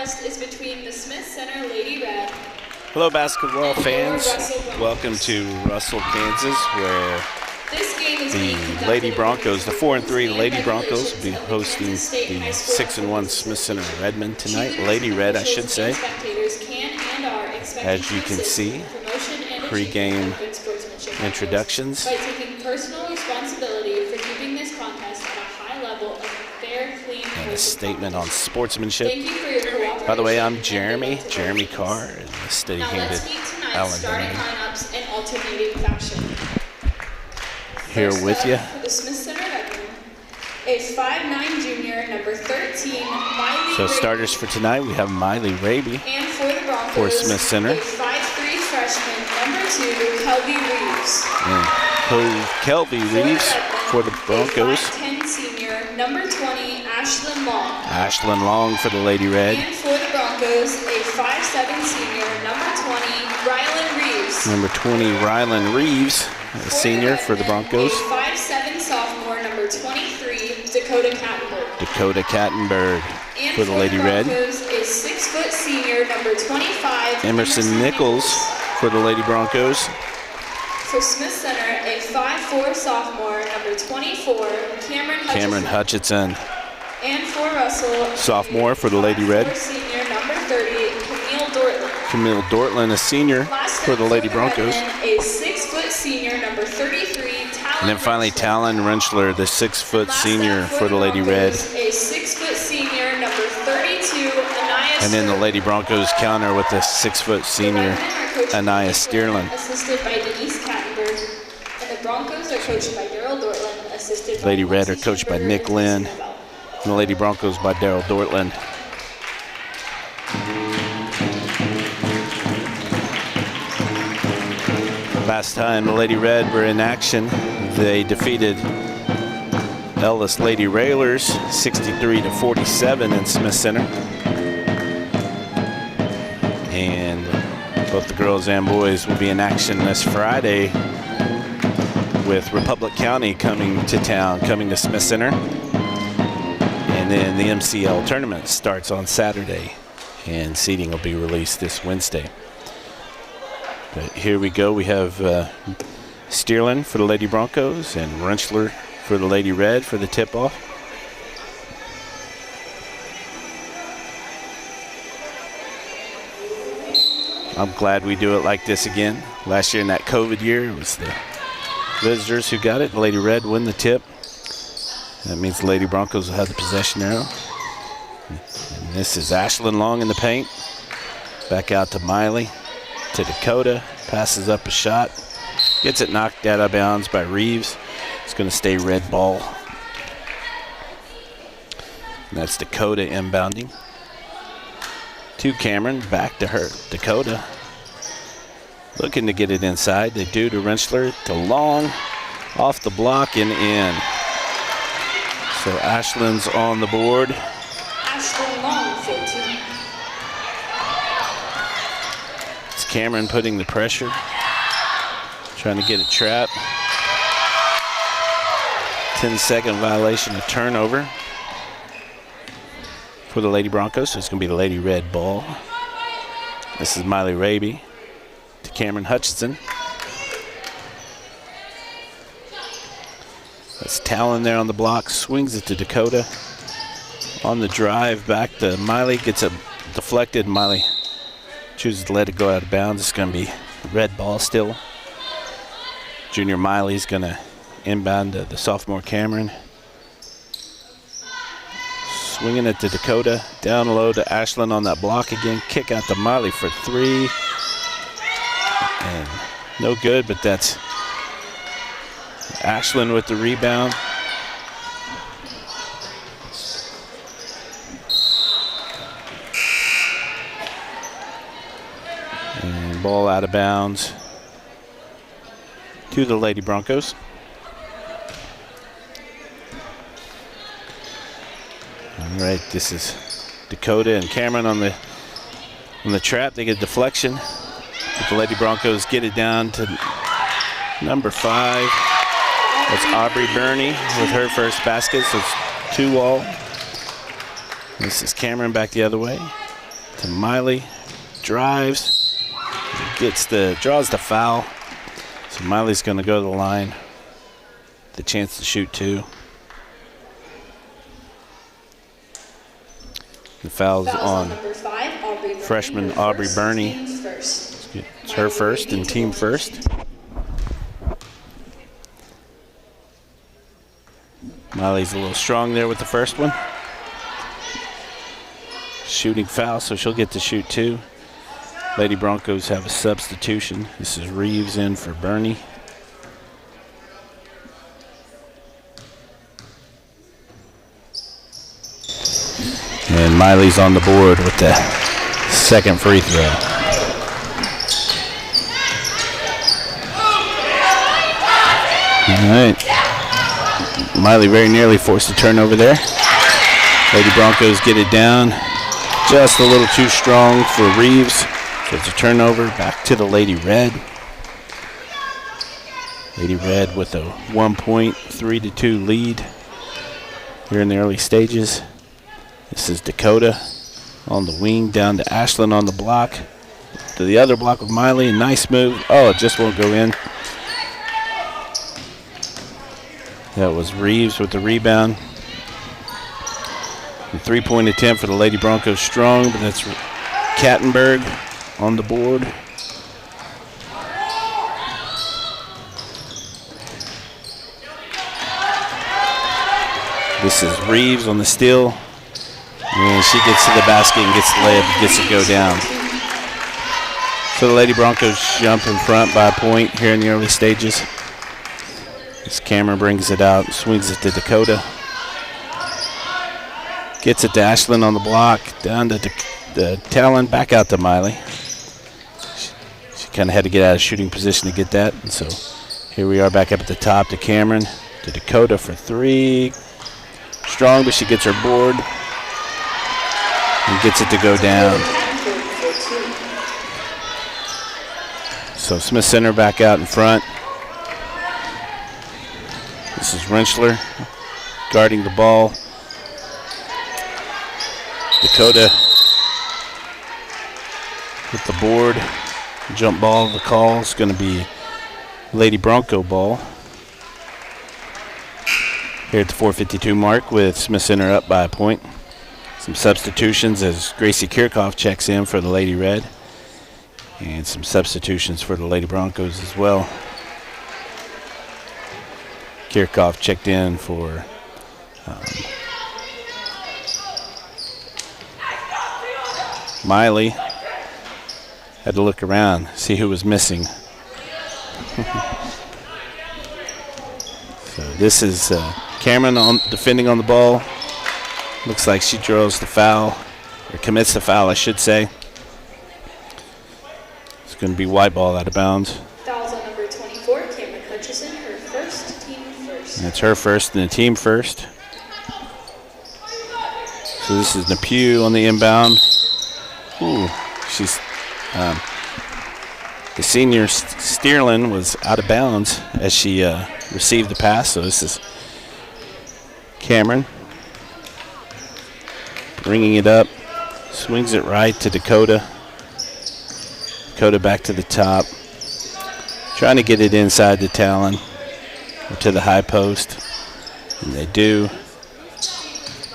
contest is between the Smith Center Lady Red. Hello, basketball fans. Russell Welcome to Russell, Kansas, where This game is being the conducted Lady Broncos, the 4-3 and Lady Broncos, regulations will be of the hosting Kansas State the High School 6-1 Smith Center Redmond tonight. Cheerleaders, Lady Red, I officials, should say. and spectators can and are expected As you to can assist see, in the promotion and pre-game achievement of good sportsmanship introductions. by taking personal responsibility for keeping this contest at a high level of fair, clean, And a statement on sportsmanship. Thank you for your cooperation. By the way, I'm Jeremy Carr, and the Now steady-handed let's meet tonight's Alan starting Benning lineups in alternating fashion. here First with up, you. for the Smith Center Redmond, a 5'9" junior, number 13, Miley So Raby. starters for tonight, we have Miley Raby And for the Broncos, for Smith Center. a 5'3" freshman, number 2, Kelby Reeves. and Kelby Reeves for the Broncos. A 5'10" senior, number 20, Ashlyn Long. Ashlyn Long for the Lady Red. And for the Broncos, a 5'7" senior, number 20, Rylan Reeves. Number 20, Rylan Reeves, a senior for the Broncos. A 5'7" sophomore, number 23, Dakota Kattenberg. Dakota Kattenberg And for the Lady Red. Broncos, a 6' senior, number 25, Emerson Nichols for the Lady Broncos. For Smith Center, a 5'4" sophomore, number 24, Cameron Hutchinson. And for Russell, Sophomore for the Lady Red. 5'4" senior, number 30, Camille Dortland. Camille Dortland, a senior Last for up the Lady the Broncos. Redmen, a 6' senior, number 33, Talon And then finally, Rentschler. Talon Rentschler, the 6' Last senior up for the Lady Red. Broncos, a 6' senior, number 32, Anaya And then the Sterling. Lady Broncos counter with the 6' senior, The Redmen are coached by Anaya Nick Sterling. Lynn, assisted by Denise Kattenberg. And the Broncos are coached by Daryl Dortland, assisted by Lady Red are Lindsay coached by Schemberger Nick and Lynn. Christina Bell. And the Lady Broncos by Daryl Dortland. Last time the Lady Red were in action, they defeated Ellis Lady Railers 63-47 in Smith Center. And both the girls and boys will be in action this Friday with Republic County coming to town, coming to Smith Center. And then the MCL tournament starts on Saturday, and seeding will be released this Wednesday. But here we go. We have Steerlin for the Lady Broncos and Rentschler for the Lady Red for the tip-off. I'm glad we do it like this again. Last year in that COVID year, it was the visitors who got it. The Lady Red win the tip. That means the Lady Broncos will have the possession arrow. And this is Ashlyn Long in the paint. Back out to Miley. To Dakota, passes up a shot, gets it knocked out of bounds by Reeves. It's going to stay red ball. And that's Dakota inbounding. To Cameron, back to her. Dakota looking to get it inside. They do to Rentschler, to Long, off the block and in. So Ashlyn's on the board. Ashlyn Long, 14. Cameron putting the pressure, trying to get a trap. 10-second violation of turnover for the Lady Broncos. So it's going to be the Lady Red ball. This is Miley Raby to Cameron Hutchinson. That's Talon there on the block, swings it to Dakota. On the drive, back to Miley, gets it deflected. Miley chooses to let it go out of bounds. It's going to be red ball still. Junior Miley's going to inbound to the sophomore Cameron. Swinging it to Dakota. Down low to Ashlyn on that block again. Kick out to Miley for three. And no good, but that's Ashlyn with the rebound. And ball out of bounds to the Lady Broncos. All right, this is Dakota and Cameron on the trap. They get a deflection. But the Lady Broncos get it down to number 5. That's Aubrey Burney with her first basket, so it's 2-all. This is Cameron back the other way. to Miley. Drives. Draws the foul. So Miley's going to go to the line. The chance to shoot 2. The foul's on number 5, freshman Aubrey Burney. It's her first and team first. Miley's a little strong there with the first one. Shooting foul, so she'll get to shoot 2. Lady Broncos have a substitution. This is Reeves in for Burney. And Miley's on the board with the second free throw. All right. Miley very nearly forced a turnover there. Lady Broncos get it down. Just a little too strong for Reeves. So it's a turnover back to the Lady Red. Lady Red with a 1-point, 3-2 lead here in the early stages. This is Dakota on the wing, down to Ashlyn on the block. To the other block with Miley, nice move. Oh, it just won't go in. That was Reeves with the rebound. The 3-point attempt for the Lady Broncos strong, but that's Kattenberg on the board. This is Reeves on the steal. And she gets to the basket and gets the layup and gets to go down. So the Lady Broncos jump in front by a point here in the early stages. This Cameron brings it out, swings it to Dakota. Gets it to Ashlyn on the block, down to the Talon, back out to Miley. She kind of had to get out of shooting position to get that. And so here we are back up at the top to Cameron, to Dakota for 3. Strong, but she gets her board. And gets it to go down. So Smith Center back out in front. This is Rentschler guarding the ball. Dakota with the board. Jump ball, the call is going to be Lady Bronco ball. Here at the 4:52 mark with Smith Center up by a point. Some substitutions as Gracie Kirchhoff checks in for the Lady Red. And some substitutions for the Lady Broncos as well. Kirchhoff checked in for Miley. Had to look around, see who was missing. So this is Cameron defending on the ball. Looks like she draws the foul, or commits the foul, I should say. It's going to be white ball out of bounds. Fouls on number 24, Cameron Hutchison, her first, team first. And it's her first and the team first. So this is Napew on the inbound. Ooh, she's the senior Steerlin was out of bounds as she received the pass. So this is Cameron. Bringing it up, swings it right to Dakota. Dakota back to the top. Trying to get it inside the Talon or to the high post. And they do.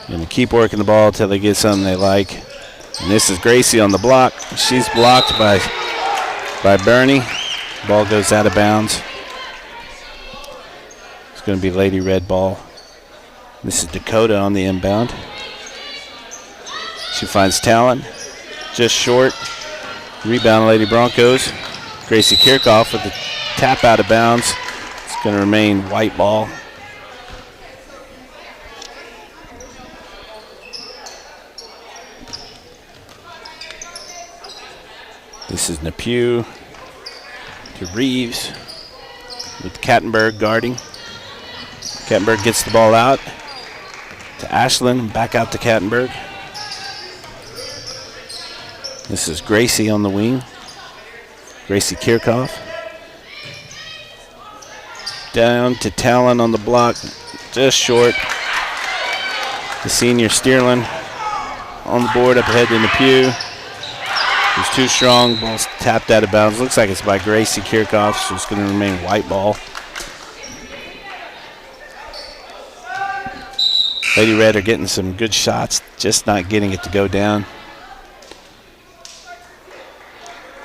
Going to keep working the ball until they get something they like. And this is Gracie on the block. She's blocked by Burney. Ball goes out of bounds. It's going to be Lady Red ball. This is Dakota on the inbound. She finds Talon, just short. Rebound, Lady Broncos. Gracie Kirchhoff with the tap out of bounds. It's going to remain white ball. This is Napew to Reeves with Kattenberg guarding. Kattenberg gets the ball out to Ashlyn, back out to Kattenberg. This is Gracie on the wing. Gracie Kirchhoff. Down to Talon on the block, just short. The senior Steerlin on the board up ahead to Napew. It's too strong. Ball's tapped out of bounds. Looks like it's by Gracie Kirchhoff, so it's going to remain white ball. Lady Red are getting some good shots, just not getting it to go down.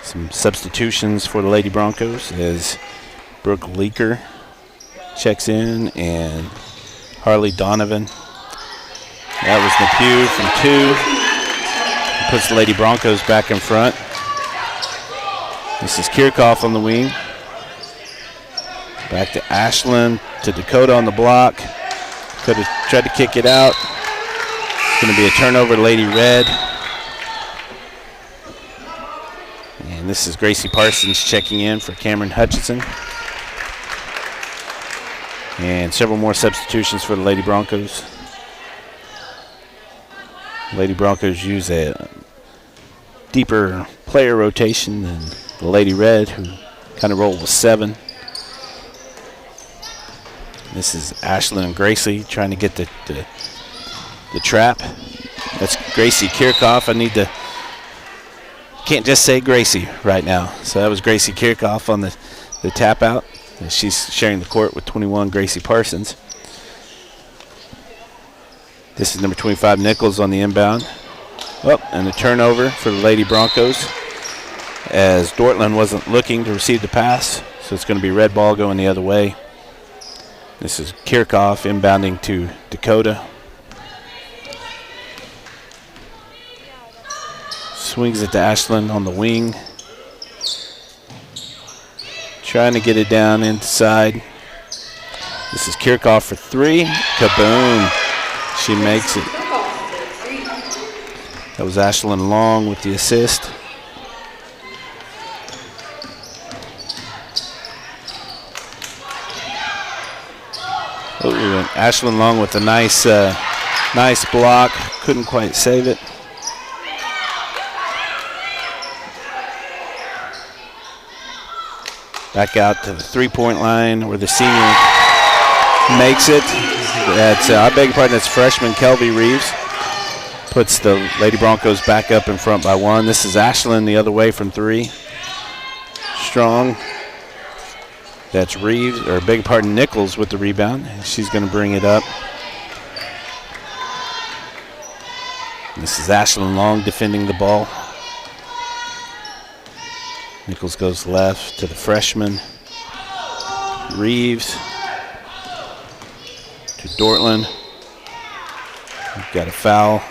Some substitutions for the Lady Broncos as Brooke Leaker checks in and Harley Donovan. That was Napier from 2. Puts the Lady Broncos back in front. This is Kirchhoff on the wing. Back to Ashland, to Dakota on the block. Could have tried to kick it out. It's going to be a turnover to Lady Red. And this is Gracie Parsons checking in for Cameron Hutchinson. And several more substitutions for the Lady Broncos. Lady Broncos use a deeper player rotation than the Lady Red, who kind of roll with 7. This is Ashland and Gracie trying to get the trap. That's Gracie Kirchhoff. Can't just say Gracie right now. So that was Gracie Kirchhoff on the tap out. And she's sharing the court with 21 Gracie Parsons. This is number 25 Nichols on the inbound. Oh, and a turnover for the Lady Broncos as Dortland wasn't looking to receive the pass. So it's going to be red ball going the other way. This is Kirchhoff inbounding to Dakota. Swings it to Ashland on the wing. Trying to get it down inside. This is Kirchhoff for 3. Kaboom. She makes it. That was Ashland Long with the assist. Oh, and Ashland Long with a nice block. Couldn't quite save it. Back out to the 3-point line where the senior makes it. That's, I beg your pardon, that's freshman Kelby Reeves. Puts the Lady Broncos back up in front by 1. This is Ashland the other way from 3. Strong. That's Reeves, or beg your pardon, Nichols with the rebound. She's going to bring it up. This is Ashland Long defending the ball. Nichols goes left to the freshman. Reeves to Dortland. We've got a foul.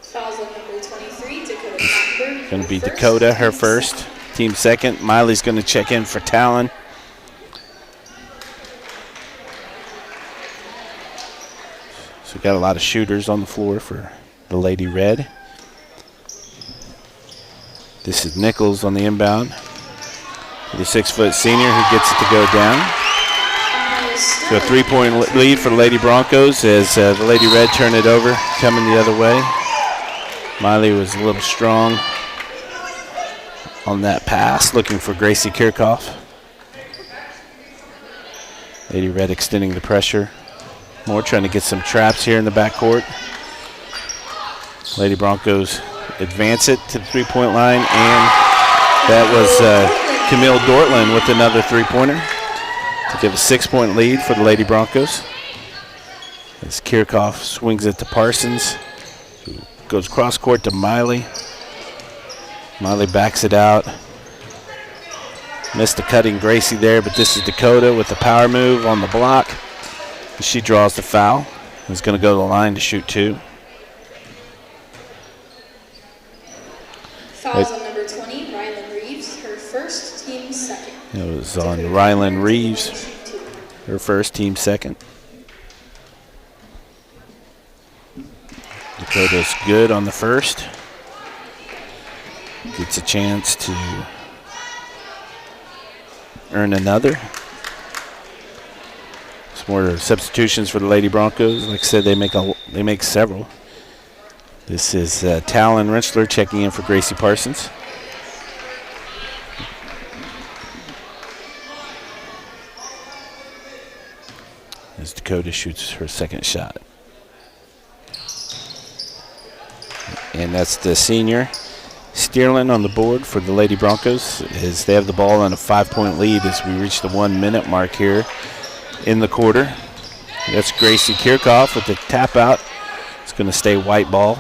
Fouls on number 23, Dakota. Going to be Dakota, her first. Team second. Miley's going to check in for Talon. So we've got a lot of shooters on the floor for the Lady Red. This is Nichols on the inbound. The 6-foot senior who gets it to go down. So a 3-point lead for the Lady Broncos as the Lady Red turn it over, coming the other way. Miley was a little strong on that pass, looking for Gracie Kirchhoff. Lady Red extending the pressure. More trying to get some traps here in the backcourt. Lady Broncos advance it to the 3-point line, and that was Camille Dortland with another 3-pointer to give a 6-point lead for the Lady Broncos. As Kirchhoff swings it to Parsons, who goes cross court to Miley. Miley backs it out. Missed the cutting Gracie there, but this is Dakota with the power move on the block. She draws the foul. Is going to go to the line to shoot 2. Fouls on number 20, Rylan Reeves, her first, team second. It was on Rylan Reeves, her first, team second. Dakota's good on the first. Gets a chance to earn another. Some more substitutions for the Lady Broncos. Like I said, they make several. This is Talon Rensselaer checking in for Gracie Parsons. As Dakota shoots her second shot. And that's the senior. Steerlin on the board for the Lady Broncos as they have the ball on a 5-point lead as we reach the 1 minute mark here in the quarter. That's Gracie Kirchhoff with the tap out. It's going to stay white ball.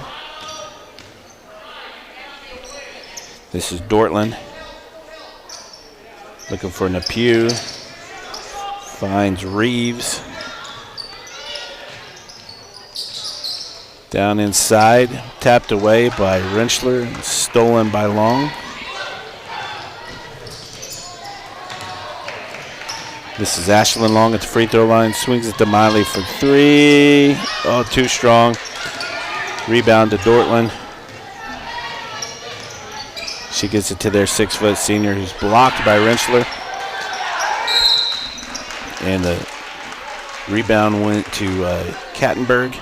This is Dortland looking for Napew. Finds Reeves. Down inside, tapped away by Rentschler, and stolen by Long. This is Ashlyn Long at the free throw line, swings it to Miley for 3. Oh, too strong. Rebound to Dortland. She gets it to their 6-foot senior who's blocked by Rentschler. And the rebound went to Kattenberg.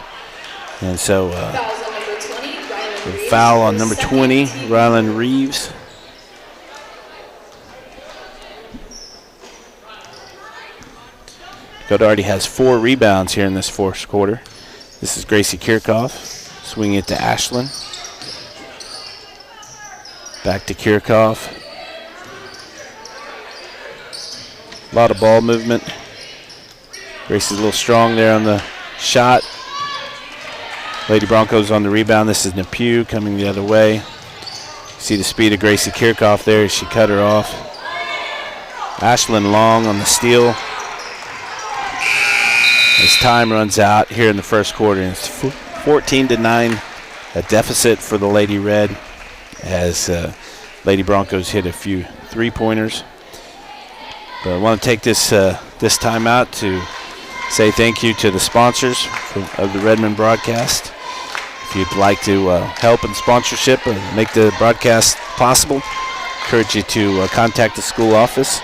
And so foul on number 20, Rylan Reeves. Dakota already has 4 rebounds here in this fourth quarter. This is Gracie Kirchhoff, swinging it to Ashlyn. Back to Kirchhoff. A lot of ball movement. Gracie's a little strong there on the shot. Lady Broncos on the rebound. This is Napew coming the other way. See the speed of Gracie Kirchhoff there as she cut her off. Ashlyn Long on the steal. As time runs out here in the first quarter, and it's 14-9, a deficit for the Lady Red as Lady Broncos hit a few three-pointers. But I want to take this time out to say thank you to the sponsors of the Redmond broadcast. If you'd like to help in sponsorship and make the broadcast possible, I encourage you to contact the school office,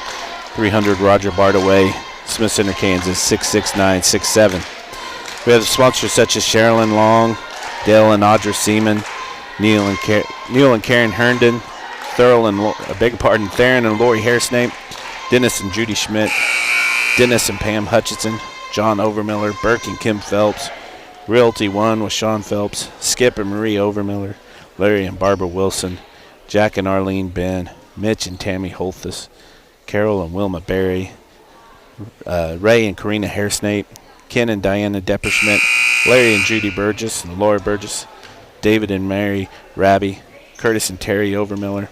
300 Roger Bardaway, Smith Center, Kansas, 66967. We have sponsors such as Sherilyn Long, Dale and Audra Seaman, Neil and Karen Herndon, Theron and Lori Hairsnape, Dennis and Judy Schmidt, Dennis and Pam Hutchinson, John Overmiller, Burke and Kim Phelps, Realty One with Sean Phelps, Skip and Marie Overmiller, Larry and Barbara Wilson, Jack and Arlene Ben, Mitch and Tammy Holthus, Carol and Wilma Berry, Ray and Karina Hairsnape, Ken and Diana Depperschmidt, Larry and Judy Burgess and Laura Burgess, David and Mary Raby, Curtis and Terry Overmiller,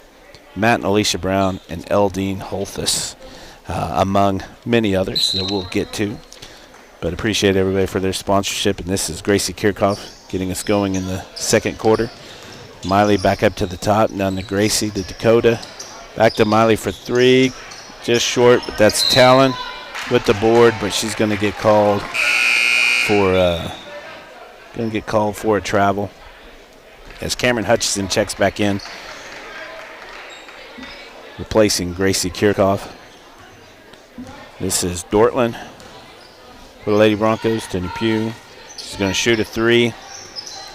Matt and Alicia Brown, and Eldine Holthus, among many others that we'll get to. But appreciate everybody for their sponsorship. And this is Gracie Kirchhoff getting us going in the second quarter. Miley back up to the top, down to Gracie to Dakota. Back to Miley for 3, just short, but that's Talon with the board, but she's going to get called for a travel as Cameron Hutchison checks back in, replacing Gracie Kirchhoff. This is Dortland for the Lady Broncos to Napew. She's going to shoot a 3.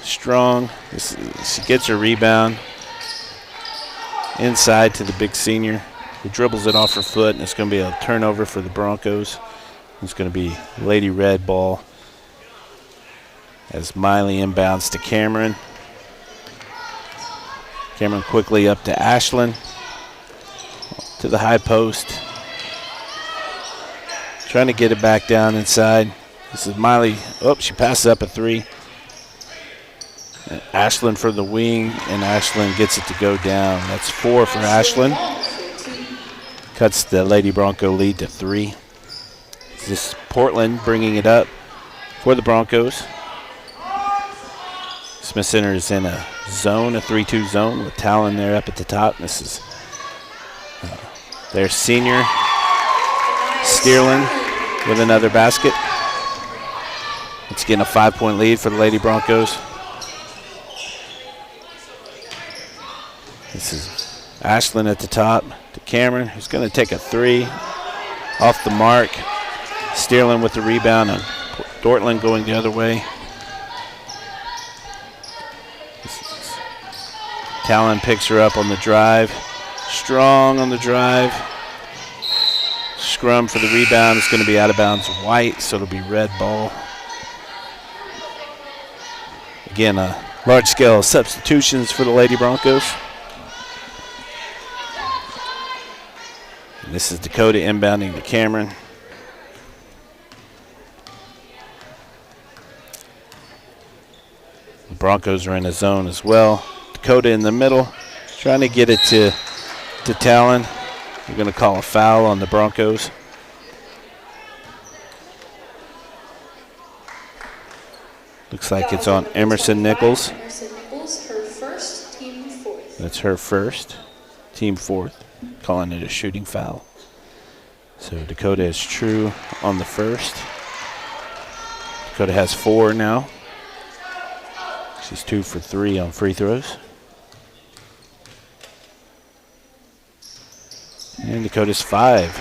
Strong. She gets her rebound inside to the big senior, who dribbles it off her foot, and it's going to be a turnover for the Broncos. It's going to be Lady Red ball as Miley inbounds to Cameron. Cameron quickly up to Ashlyn, to the high post. Trying to get it back down inside. This is Miley. Oh, she passes up a 3. Ashlyn for the wing, and Ashlyn gets it to go down. That's 4 for Ashlyn. Cuts the Lady Bronco lead to 3. This is Portland bringing it up for the Broncos. Smith Center is in a zone, a 3-2 zone with Talon there up at the top. This is their senior, Steerlin, with another basket. It's getting a 5-point lead for the Lady Broncos. This is Ashlyn at the top to Cameron, who's going to take a 3 off the mark. Steerlin with the rebound, and Dortland going the other way. Talon picks her up on the drive. Strong on the drive. Scrum for the rebound. It's going to be out of bounds white, so it'll be red ball. Again, a Large-scale substitutions for the Lady Broncos. And this is Dakota inbounding to Cameron. The Broncos are in a zone as well. Dakota in the middle, trying to get it to Talon. We're going to call a foul on the Broncos. Looks like it's on Emerson Nichols. Emerson Nichols, her first, team fourth. That's her first, team fourth, calling it a shooting foul. So Dakota is true on the first. Dakota has 4 now. She's 2 for 3 on free throws. And Dakota's 5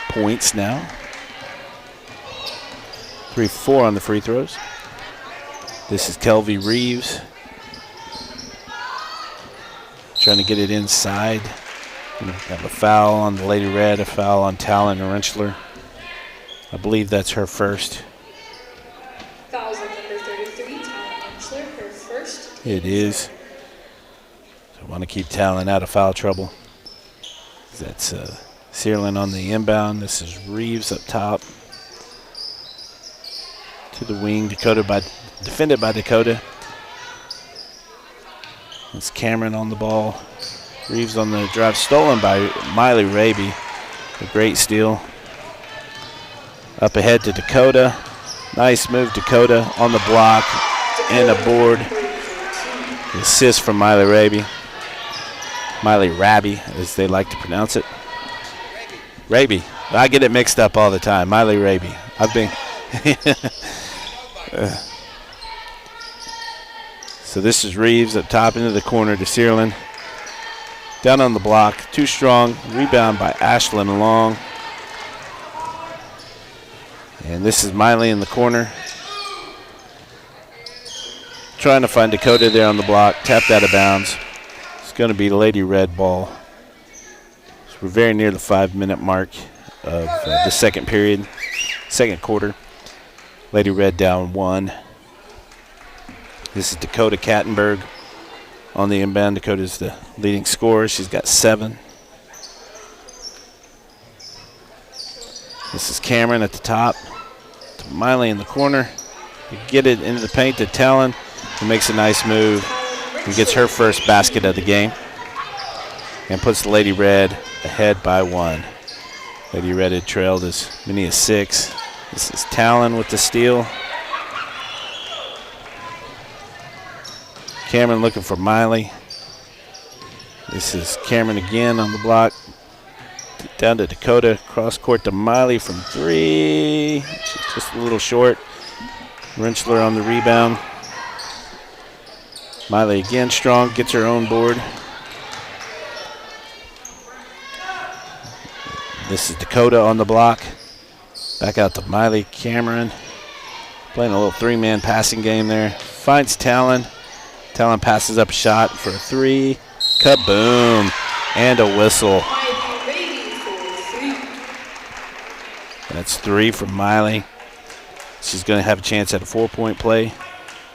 points now. 3-4 on the free throws. This is Kelvie Reeves. Trying to get it inside. We have a foul on the Lady Red, a foul on Talon Rentschler. I believe that's her first. Fouls on number 33, Talon Rentschler, her first. It is. So I want to keep Talon out of foul trouble. That's Searland on the inbound. This is Reeves up top. To the wing, defended by Dakota. It's Cameron on the ball. Reeves on the drive, stolen by Miley Raby. A great steal. Up ahead to Dakota. Nice move, Dakota on the block and a board. The assist from Miley Raby. Miley Raby, as they like to pronounce it. Raby. I get it mixed up all the time. Miley Raby. I've been. So this is Reeves up top into the corner to Searland. Down on the block, too strong. Rebound by Ashlyn Long. And this is Miley in the corner. Trying to find Dakota there on the block. Tapped out of bounds. It's going to be Lady Red ball. So we're very near the 5-minute mark of the second period, second quarter. Lady Red down 1. This is Dakota Kattenberg on the inbound. Dakota's the leading scorer. She's got 7. This is Cameron at the top. To Miley in the corner. To get it into the paint to Talon, who makes a nice move and gets her first basket of the game. And puts the Lady Red ahead by 1. Lady Red had trailed as many as 6. This is Talon with the steal. Cameron looking for Miley. This is Cameron again on the block. Down to Dakota. Cross court to Miley from 3. She's just a little short. Rentschler on the rebound. Miley again strong. Gets her own board. This is Dakota on the block. Back out to Miley. Cameron playing a little 3-man passing game there. Finds Talon. Talon passes up a shot for a 3. Kaboom. And a whistle. That's 3 from Miley. She's going to have a chance at a 4-point play,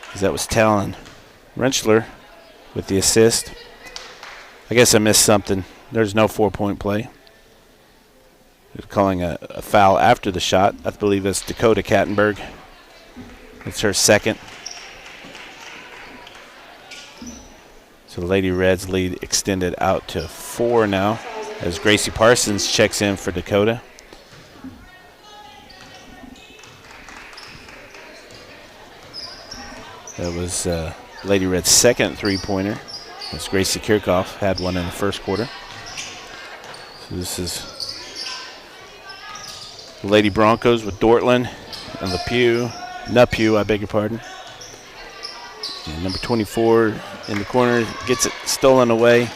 because that was Talon Rentschler with the assist. I guess I missed something. There's no 4-point play. They're calling a foul after the shot. I believe that's Dakota Kattenberg. It's her second. So the Lady Reds lead extended out to 4 now as Gracie Parsons checks in for Dakota. That was Lady Red's second 3-pointer. As Gracie Kirchhoff had one in the first quarter. So this is the Lady Broncos with Dortland and Nupue, I beg your pardon. And number 24 in the corner gets it stolen away.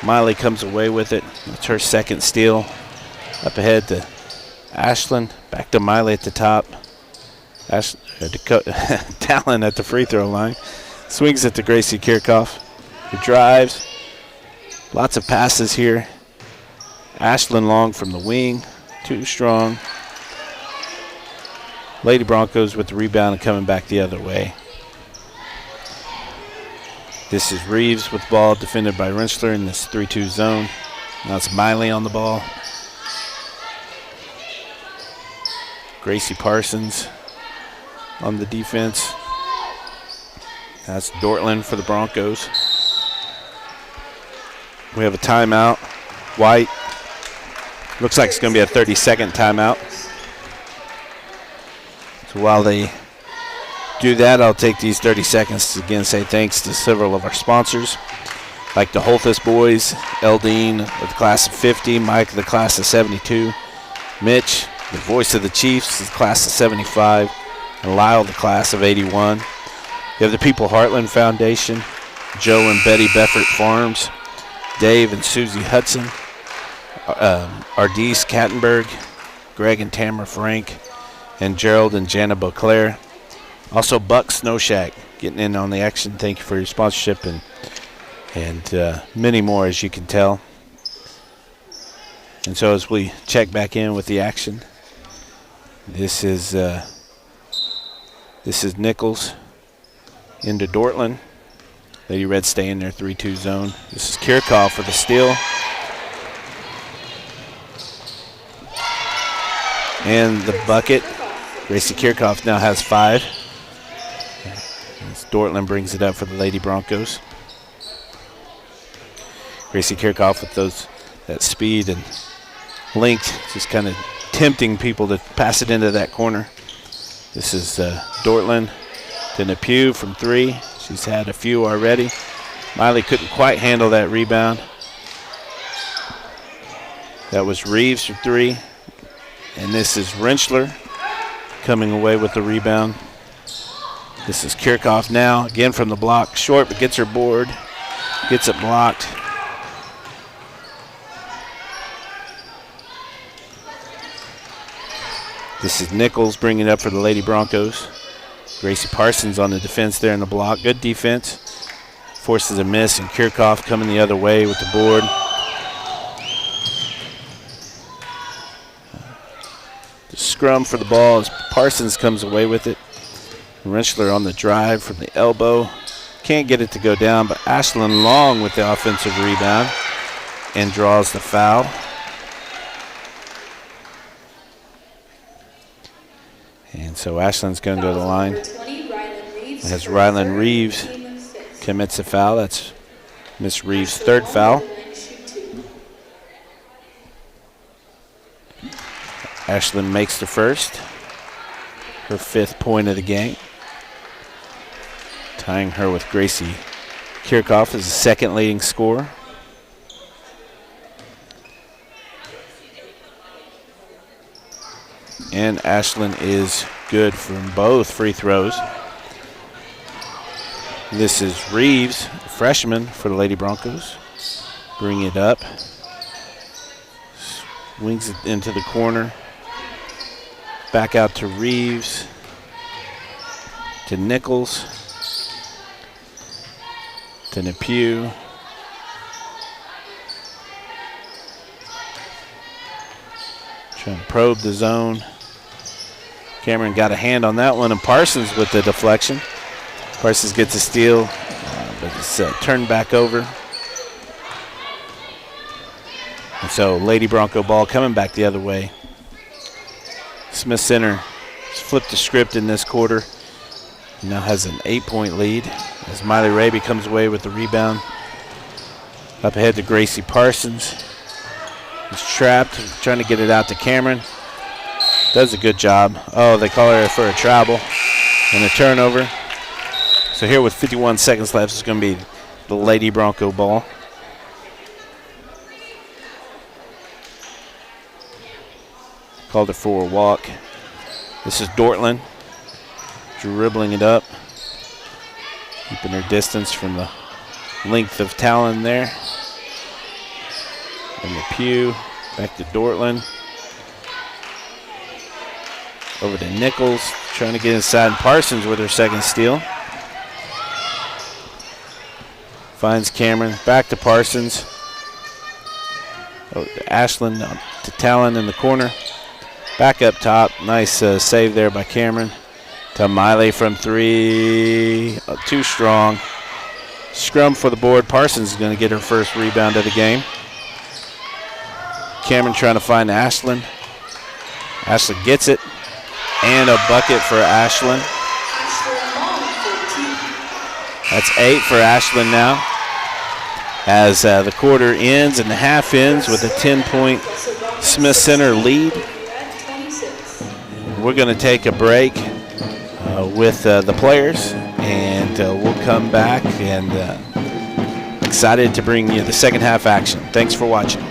Miley comes away with it. It's her second steal. Up ahead to Ashlyn. Back to Miley at the top. Talon at the free throw line. Swings it to Gracie Kirchhoff, who drives. Lots of passes here. Ashlyn Long from the wing. Too strong. Lady Broncos with the rebound and coming back the other way. This is Reeves with the ball, defended by Rentschler in this 3-2 zone. Now it's Miley on the ball. Gracie Parsons on the defense. That's Dortland for the Broncos. We have a timeout. White. Looks like it's going to be a 30-second timeout. So while they do that, I'll take these 30 seconds to again say thanks to several of our sponsors, like the Holthus boys, Eldine with the class of 50, Mike the class of 72, Mitch, the voice of the Chiefs, the class of 75, and Lyle, the class of 81. You have the People Heartland Foundation, Joe and Betty Beffert Farms, Dave and Susie Hudson, Ardise Kattenberg, Greg and Tamara Frank, and Gerald and Jana Beauclair. Also Buck Snow Shack getting in on the action. Thank you for your sponsorship and many more, as you can tell. And so as we check back in with the action, this is Nichols into Dortland. Lady Red stay in their 3-2 zone. This is Kirchhoff for the steal. And the bucket. Gracie Kirchhoff now has 5. As Dortland brings it up for the Lady Broncos. Gracie Kirchhoff with that speed and length, just kind of tempting people to pass it into that corner. This is Dortland to Nepew from 3. She's had a few already. Miley couldn't quite handle that rebound. That was Reeves for 3. And this is Rentschler coming away with the rebound. This is Kirchhoff now, again from the block. Short, but gets her board. Gets it blocked. This is Nichols bringing it up for the Lady Broncos. Gracie Parsons on the defense there in the block. Good defense. Forces a miss, and Kirchhoff coming the other way with the board. The scrum for the ball as Parsons comes away with it. Rentschler on the drive from the elbow. Can't get it to go down, but Ashlyn Long with the offensive rebound and draws the foul. And so Ashlyn's going to go to the line. As Rylan Reeves commits a foul. That's Miss Reeves' 3rd foul. Ashlyn makes the first. Her 5th point of the game. Tying her with Gracie Kirchhoff as the 2nd leading scorer. And Ashlyn is good from both free throws. This is Reeves, freshman for the Lady Broncos. Bring it up. Swings it into the corner. Back out to Reeves. To Nichols. To Nepew. Trying to probe the zone. Cameron got a hand on that one, and Parsons with the deflection. Parsons gets a steal, but it's turned back over. And so Lady Bronco ball coming back the other way. Smith Center has flipped the script in this quarter. Now has an 8-point lead as Miley Raby comes away with the rebound. Up ahead to Gracie Parsons. He's trapped, trying to get it out to Cameron. Does a good job. Oh, they call her for a travel and a turnover. So here with 51 seconds left is going to be the Lady Bronco ball. Called her for a walk. This is Dortland dribbling it up, keeping her distance from the length of Talon there. And the Pew back to Dortland. Over to Nichols, trying to get inside. Parsons with her 2nd steal. Finds Cameron, back to Parsons. Over to Ashlyn, to Talon in the corner. Back up top, nice save there by Cameron. To Miley from 3, too strong. Scrum for the board. Parsons is going to get her first rebound of the game. Cameron trying to find Ashlyn. Ashlyn gets it. And a bucket for Ashlyn. That's 8 for Ashlyn now. As the quarter ends and the half ends with a 10-point Smith Center lead. We're going to take a break with the players, and we'll come back and excited to bring you the second half action. Thanks for watching.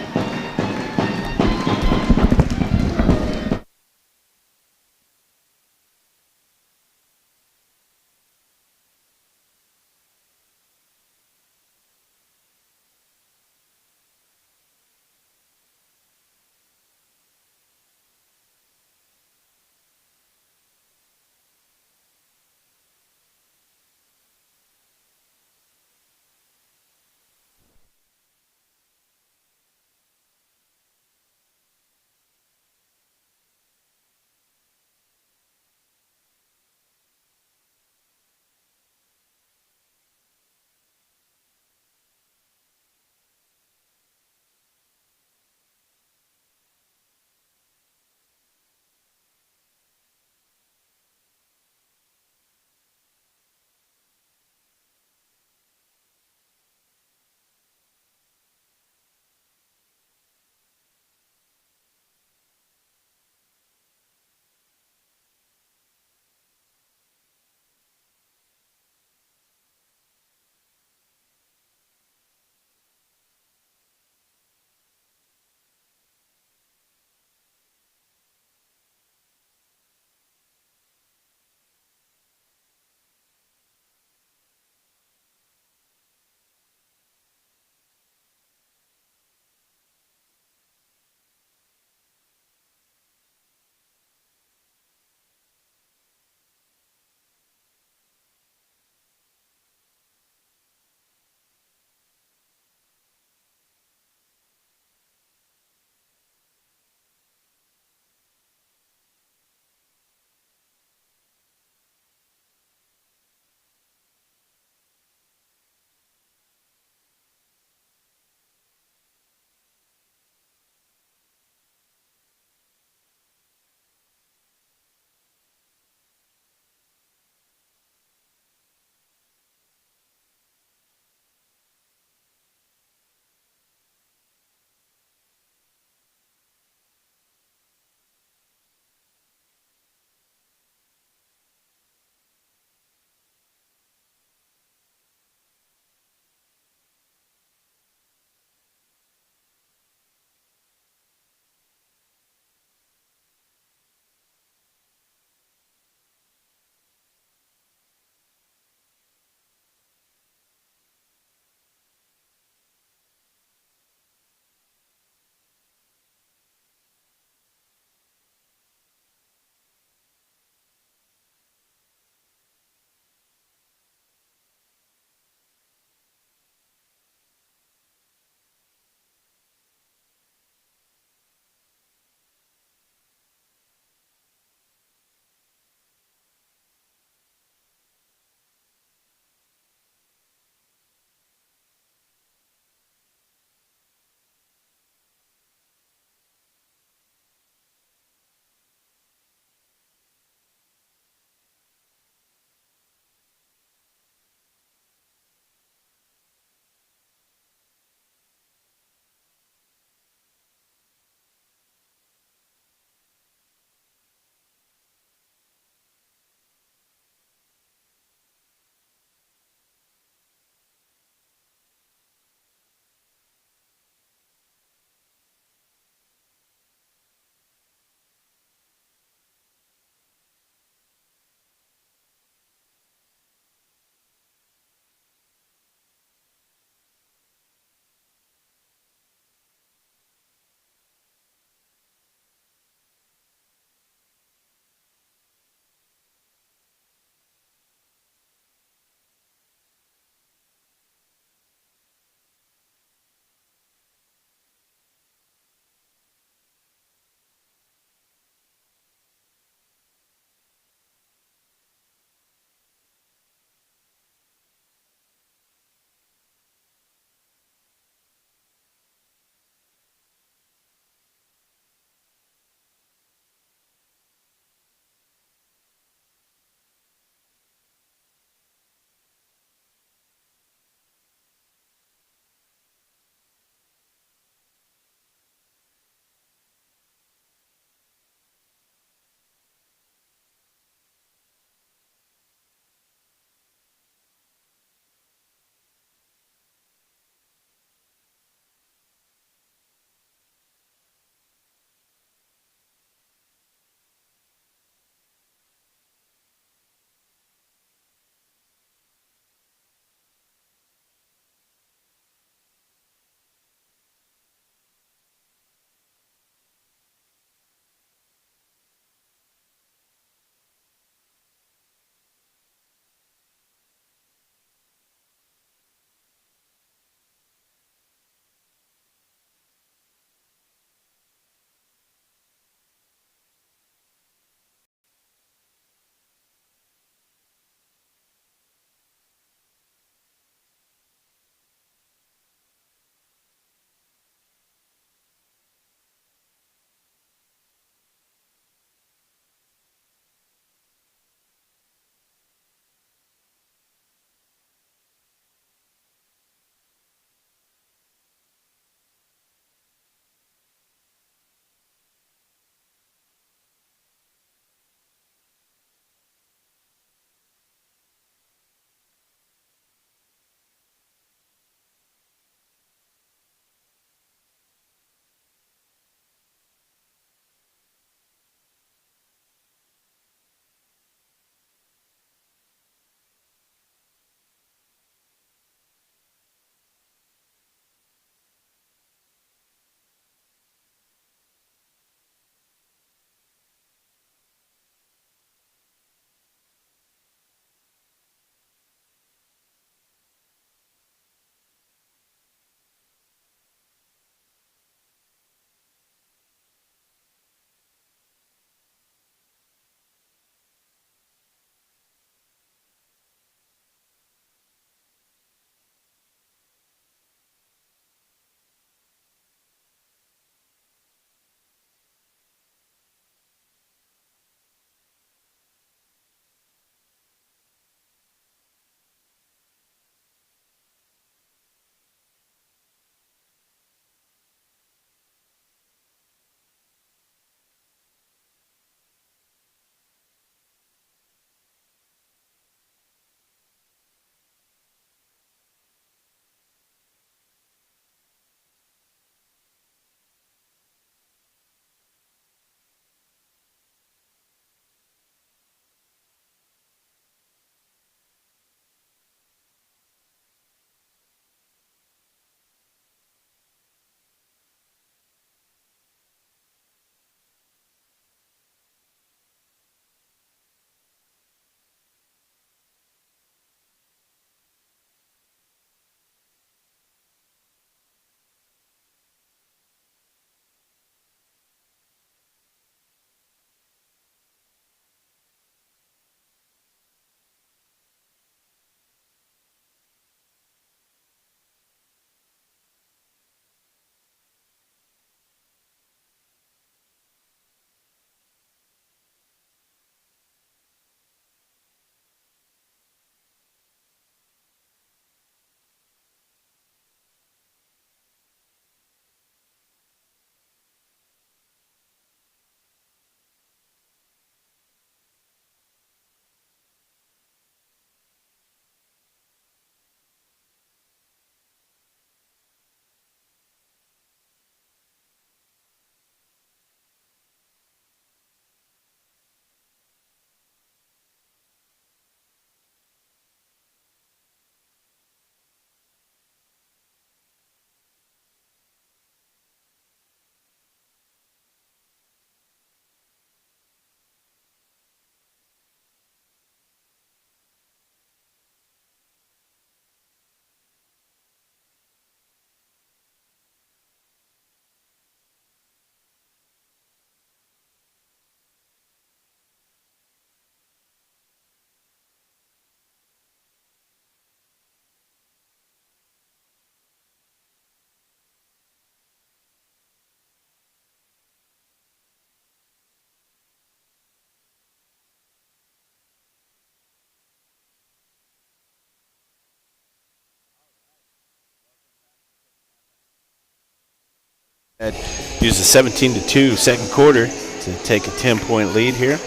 Used a 17-2 second quarter to take a 10-point lead here.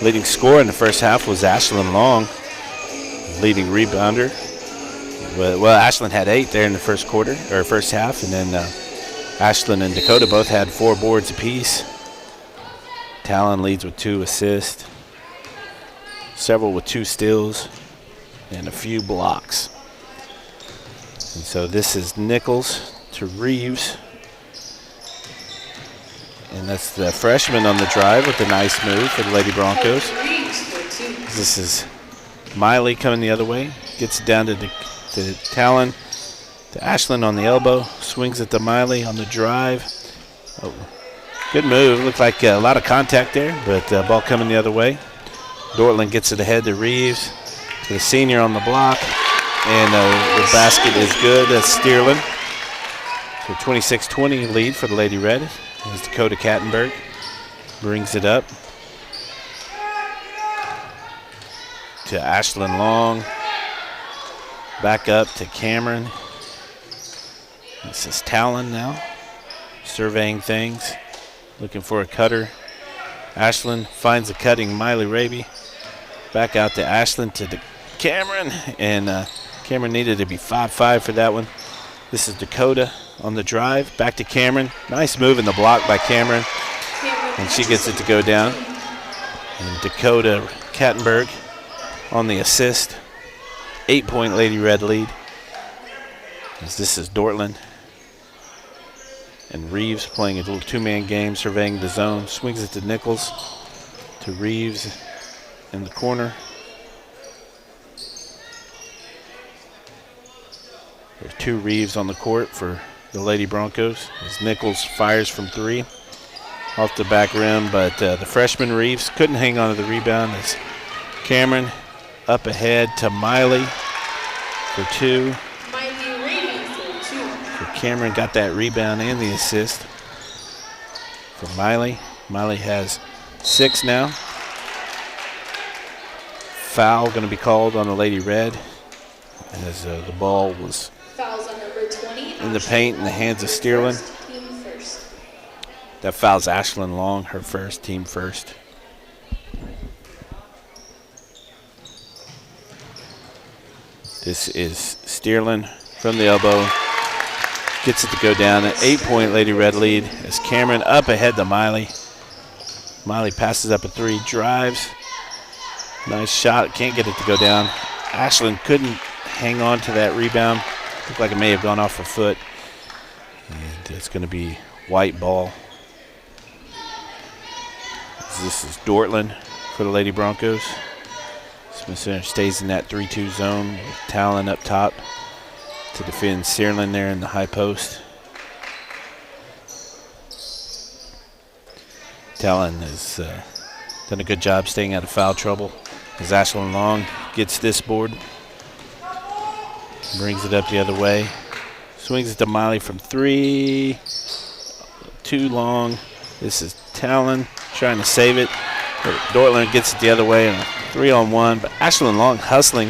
Leading scorer in the first half was Ashlyn Long. Leading rebounder. Well, Ashlyn had 8 there in the first quarter, or first half, and then Ashlyn and Dakota both had 4 boards apiece. Talon leads with 2 assists, several with 2 steals, and a few blocks. And so this is Nichols to Reeves. And that's the freshman on the drive with a nice move for the Lady Broncos. This is Miley coming the other way. Gets it down to Talon. To Ashlyn on the elbow. Swings it to Miley on the drive. Oh, good move. Looked like a lot of contact there, but ball coming the other way. Dortland gets it ahead to Reeves. To the senior on the block. And the basket is good. That's Steerlin. So 26-20 lead for the Lady Red. As Dakota Kattenberg brings it up to Ashlyn Long. Back up to Cameron. This is Talon now, surveying things, looking for a cutter. Ashlyn finds a cutting Miley Raby. Back out to Ashlyn to Cameron, and Cameron needed to be 5'5" for that one. This is Dakota on the drive, back to Cameron. Nice move in the block by Cameron, and she gets it to go down. And Dakota Kattenberg on the assist. 8-point Lady Red lead. As this is Dortland. And Reeves playing a little 2-man game, surveying the zone. Swings it to Nichols, to Reeves in the corner. There's 2 Reeves on the court for the Lady Broncos as Nichols fires from 3 off the back rim, but the freshman Reeves couldn't hang on to the rebound as Cameron up ahead to Miley for 2. Miley Raby for 2. So Cameron got that rebound and the assist for Miley. Miley has 6 now. Foul going to be called on the Lady Red as the ball was Fouls on number 20. in the paint in the hands of Steerlin. That fouls Ashlyn Long, her first, team first. This is Steerlin from the elbow. Gets it to go down. An 8-point Lady Red lead as Cameron up ahead to Miley. Miley passes up a 3, drives. Nice shot, can't get it to go down. Ashlyn couldn't hang on to that rebound. Looked like it may have gone off her foot. And it's going to be white ball. This is Dortland for the Lady Broncos. Smith Center stays in that 3-2 zone with Talon up top to defend Searlin there in the high post. Talon has done a good job staying out of foul trouble as Ashlyn Long gets this board. Brings it up the other way. Swings it to Miley from 3. Too long. This is Talon trying to save it. Dortland gets it the other way, and a 3-on-1. But Ashlyn Long hustling.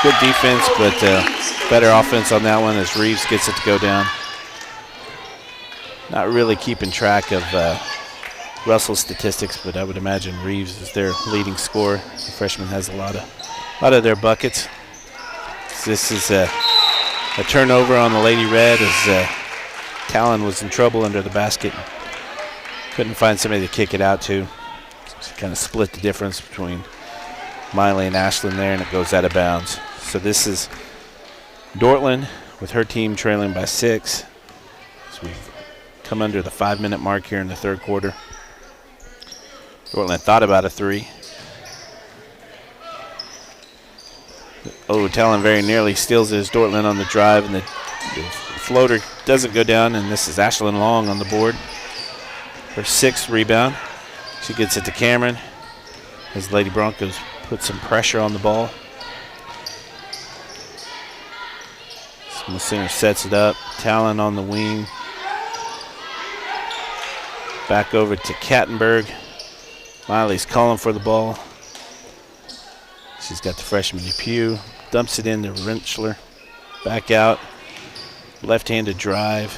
Good defense, but better offense on that one as Reeves gets it to go down. Not really keeping track of Russell's statistics, but I would imagine Reeves is their leading scorer. The freshman has a lot of their buckets. This is a turnover on the Lady Red as Talon was in trouble under the basket. Couldn't find somebody to kick it out to. So kind of split the difference between Miley and Ashlyn there, and it goes out of bounds. So this is Dortland with her team trailing by 6. So we've come under the 5-minute mark here in the third quarter. Dortland thought about a 3. Oh, Talon very nearly steals his Dortland on the drive, and the floater doesn't go down, and this is Ashlyn Long on the board. Her 6th rebound. She gets it to Cameron as Lady Broncos put some pressure on the ball. Smith Center sets it up. Talon on the wing. Back over to Kattenberg. Miley's calling for the ball. She's got the freshman Depew. Dumps it into Rentschler. Back out. Left-handed drive.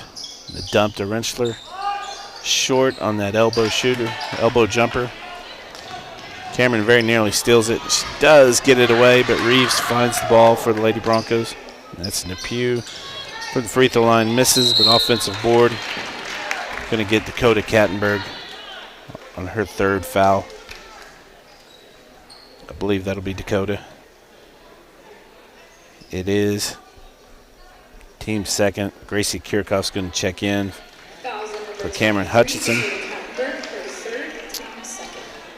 The dump to Rentschler. Short on that elbow jumper. Cameron very nearly steals it. She does get it away, but Reeves finds the ball for the Lady Broncos. That's Nepew for the free throw line. Misses, but offensive board. Going to get Dakota Kattenberg on her third foul. I believe that'll be Dakota. It is. Team second. Gracie Kirchhoff's going to check in for Cameron Hutchinson.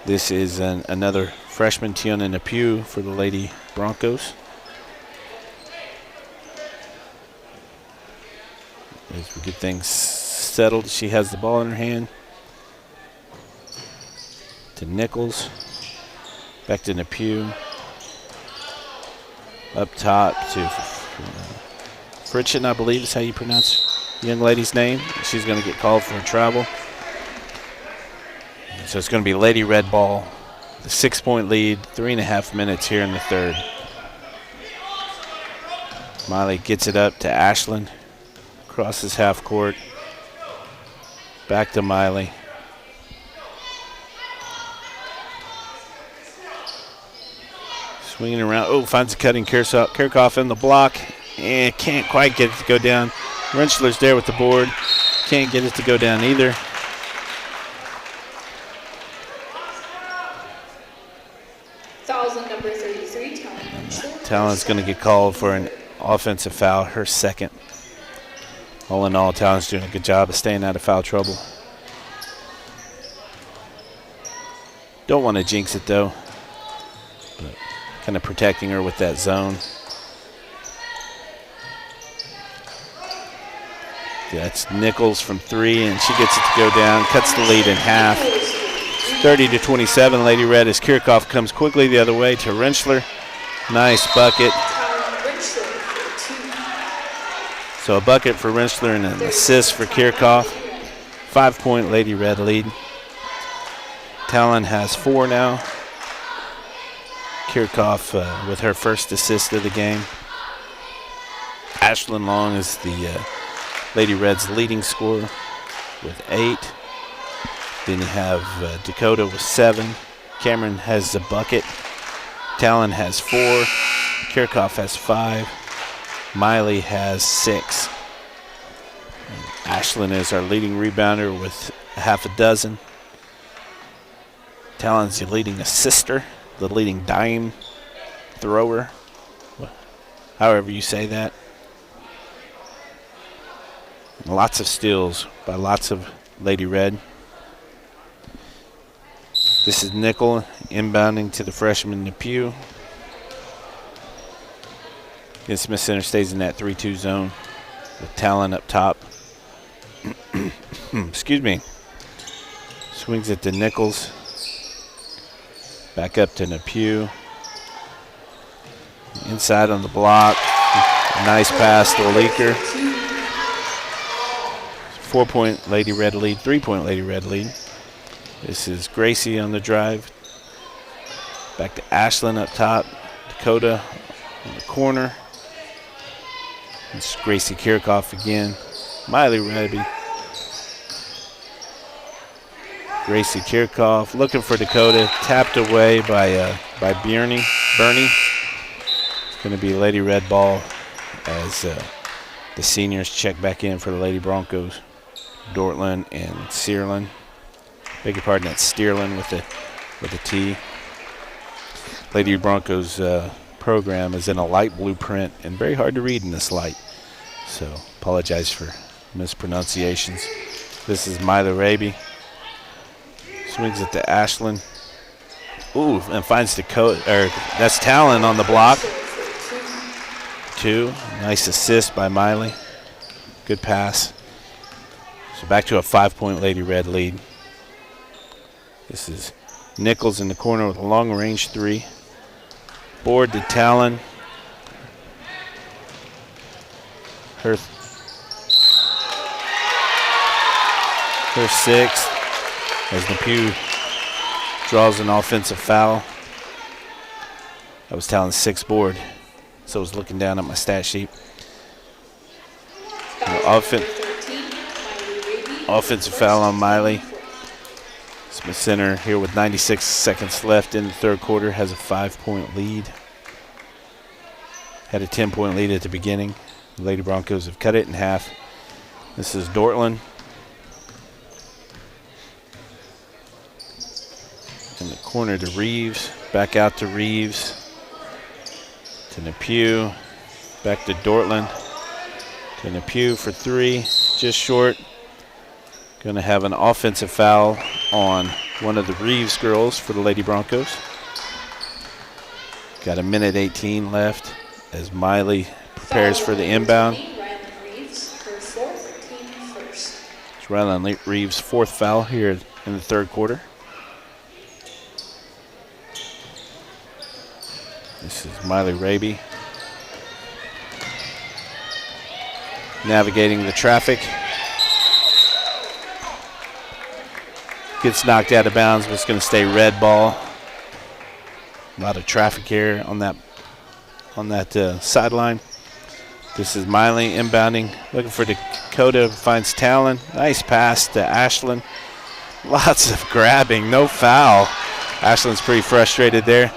This is another freshman, Tiana Nepew, for the Lady Broncos. As we get things settled, she has the ball in her hand. To Nichols. Back to Nepew. Up top to Fritchen, I believe is how you pronounce the young lady's name. She's going to get called for a travel. So it's going to be Lady Red ball. The 6-point lead, 3.5 minutes here in the third. Miley gets it up to Ashland. Crosses half court. Back to Miley. Swinging around. Oh, finds a cutting Kirchhoff in the block. And can't quite get it to go down. Rentschler's there with the board. Can't get it to go down either. Fouls on number 33, Talon Rentschler. Talon's going to get called for an offensive foul, her second. All in all, Talon's doing a good job of staying out of foul trouble. Don't want to jinx it, though. But kind of protecting her with that zone. That's Nichols from 3, and she gets it to go down. Cuts the lead in half. 30-27, Lady Red as Kirchhoff comes quickly the other way to Rentschler. Nice bucket. So a bucket for Rentschler and an assist for Kirchhoff. 5-point Lady Red lead. Talon has 4 now. Kirchhoff with her first assist of the game. Ashlyn Long is the Lady Red's leading scorer with 8. Then you have Dakota with 7. Cameron has a bucket. Talon has 4. Kirchhoff has 5. Miley has 6. Ashlyn is our leading rebounder with half a dozen. Talon's the leading assister, the leading dime thrower, however you say that. Lots of steals by lots of Lady Red. This is Nickel inbounding to the freshman Nepew. Again, Smith Center stays in that 3-2 zone with Talon up top. Excuse me. Swings it to Nichols. Back up to Nepew. Inside on the block. Nice pass to Leaker. 4-point Lady Red lead, 3-point Lady Red lead. This is Gracie on the drive. Back to Ashlyn up top. Dakota in the corner. It's Gracie Kirchhoff again. Miley Redby. Gracie Kirchhoff looking for Dakota. Tapped away by Bernie. It's going to be Lady Red ball as the seniors check back in for the Lady Broncos. Dortland and Searland. Beg your pardon, that's Steerland with a T. Lady Broncos program is in a light blue print and very hard to read in this light. So apologize for mispronunciations. This is Miley Raby. Swings it to Ashlyn. Ooh, and finds that's Talon on the block. 2. Nice assist by Miley. Good pass. So back to a 5-point Lady Red lead. This is Nichols in the corner with a long-range 3. Board to Talon. Her 6th as Nepew draws an offensive foul. That was Talon's 6th board. So I was looking down at my stat sheet. Offensive foul on Miley. Smith Center here with 96 seconds left in the third quarter has a 5-point lead. Had a 10-point lead at the beginning. The Lady Broncos have cut it in half. This is Dortland. In the corner to Reeves. Back out to Reeves. To Nepew. Back to Dortland. To Nepew for three. Just short. Going to have an offensive foul on one of the Reeves girls for the Lady Broncos. Got a minute 18 left as Miley prepares for the inbound. It's Rylan Reeves' fourth foul here in the third quarter. This is Miley Raby navigating the traffic. Gets knocked out of bounds, but it's going to stay red ball. A lot of traffic here on that sideline. This is Miley inbounding, looking for Dakota, finds Talon. Nice pass to Ashlyn. Lots of grabbing, no foul. Ashlyn's pretty frustrated there.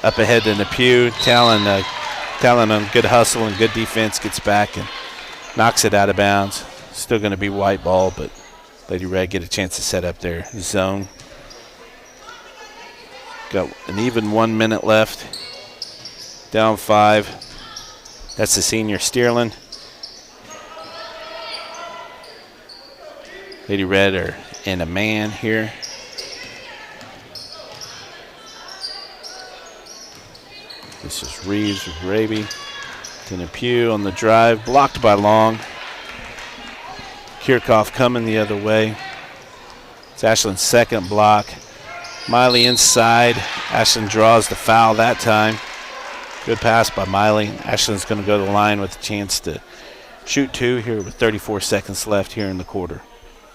Up ahead to Nepew. Talon on good hustle and good defense gets back and knocks it out of bounds. Still going to be white ball, but Lady Red get a chance to set up their zone. Got an even 1 minute left. Down 5. That's the senior Steerlin. Lady Red are in a man here. This is Reeves with Raby. To Nepew on the drive. Blocked by Long. Kirchhoff coming the other way. It's Ashlyn's second block. Miley inside. Ashlyn draws the foul that time. Good pass by Miley. Ashlyn's going to go to the line with a chance to shoot two here with 34 seconds left here in the quarter.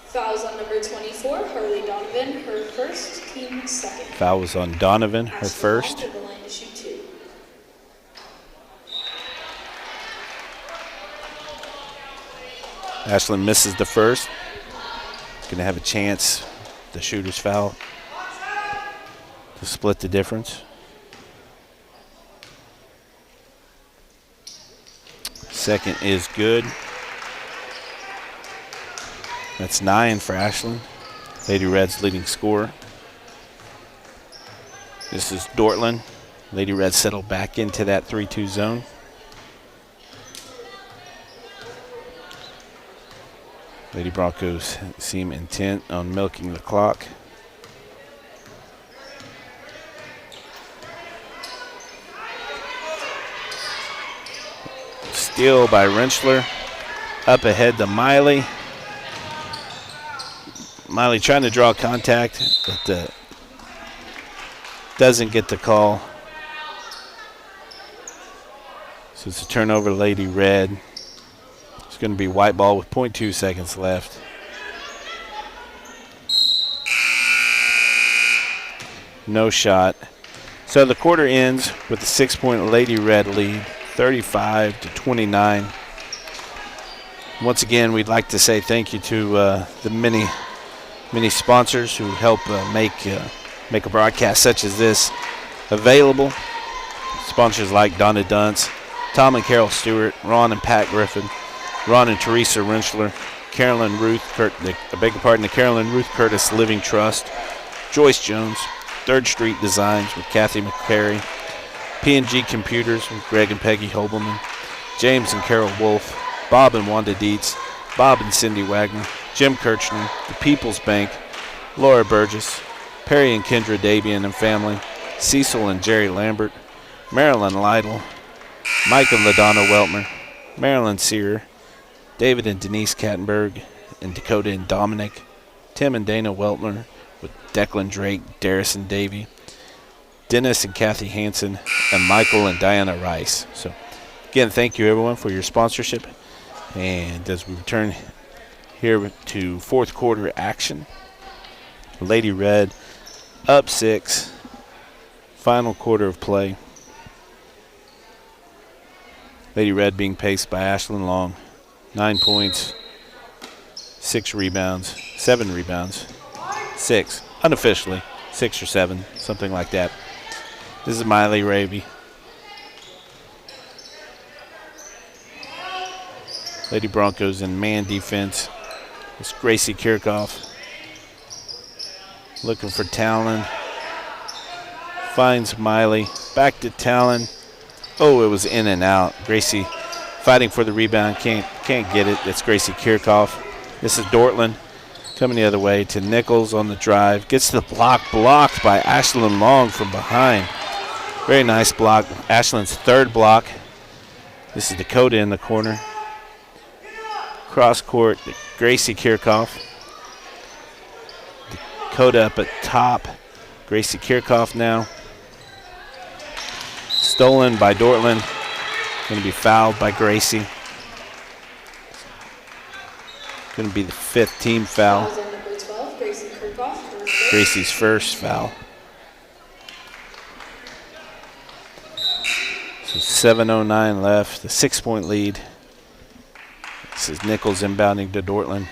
Fouls on number 24, Harley Donovan, her first, team second. Foul was on Donovan, her first. To the line to shoot two. Ashlyn misses the first. Going to have a chance, the shooter's foul, to split the difference. Second is good. That's 9 for Ashlyn. Lady Red's leading scorer. This is Dortland. Lady Red settled back into that 3-2 zone. Lady Broncos seem intent on milking the clock. Steal by Rentschler. Up ahead to Miley. Miley trying to draw contact, but doesn't get the call. So it's a turnover, Lady Red. It's going to be white ball with 0.2 seconds left. No shot. So the quarter ends with a 6-point Lady Red lead, 35-29. Once again, we'd like to say thank you to the many sponsors who help make a broadcast such as this available. Sponsors like Donna Dunce, Tom and Carol Stewart, Ron and Pat Griffin, Ron and Teresa Rentschler, the Carolyn Ruth Curtis Living Trust, Joyce Jones, 3rd Street Designs with Kathy McCary, P&G Computers with Greg and Peggy Hobelman, James and Carol Wolf, Bob and Wanda Dietz, Bob and Cindy Wagner, Jim Kirchner, the People's Bank, Laura Burgess, Perry and Kendra Dabian and family, Cecil and Jerry Lambert, Marilyn Lytle, Mike and LaDonna Weltmer, Marilyn Sear, David and Denise Kattenberg, and Dakota and Dominic, Tim and Dana Weltmer with Declan Drake, Darius and Davey, Dennis and Kathy Hansen, and Michael and Diana Rice. So, again, thank you everyone for your sponsorship. And as we return here to fourth quarter action, Lady Red up 6, final quarter of play. Lady Red being paced by Ashlyn Long, 9 points, 6 rebounds, 7 rebounds, 6 unofficially, 6 or 7, something like that. This is Miley Raby. Lady Broncos in man defense. It's Gracie Kirchhoff looking for Talon. Finds Miley. Back to Talon. Oh, it was in and out. Gracie fighting for the rebound. Can't get it. It's Gracie Kirchhoff. This is Dortland coming the other way to Nichols on the drive. Gets the block blocked by Ashlyn Long from behind. Very nice block. Ashlyn's 3rd block. This is Dakota in the corner. Cross court, Gracie Kirchhoff. Dakota up at top. Gracie Kirchhoff now. Stolen by Dortland. Going to be fouled by Gracie. Going to be the 5th team foul. Fouls on number 12, Gracie Kirchhoff. Gracie's first foul. So 7:09 left, the 6-point lead. This is Nichols inbounding to Dortland.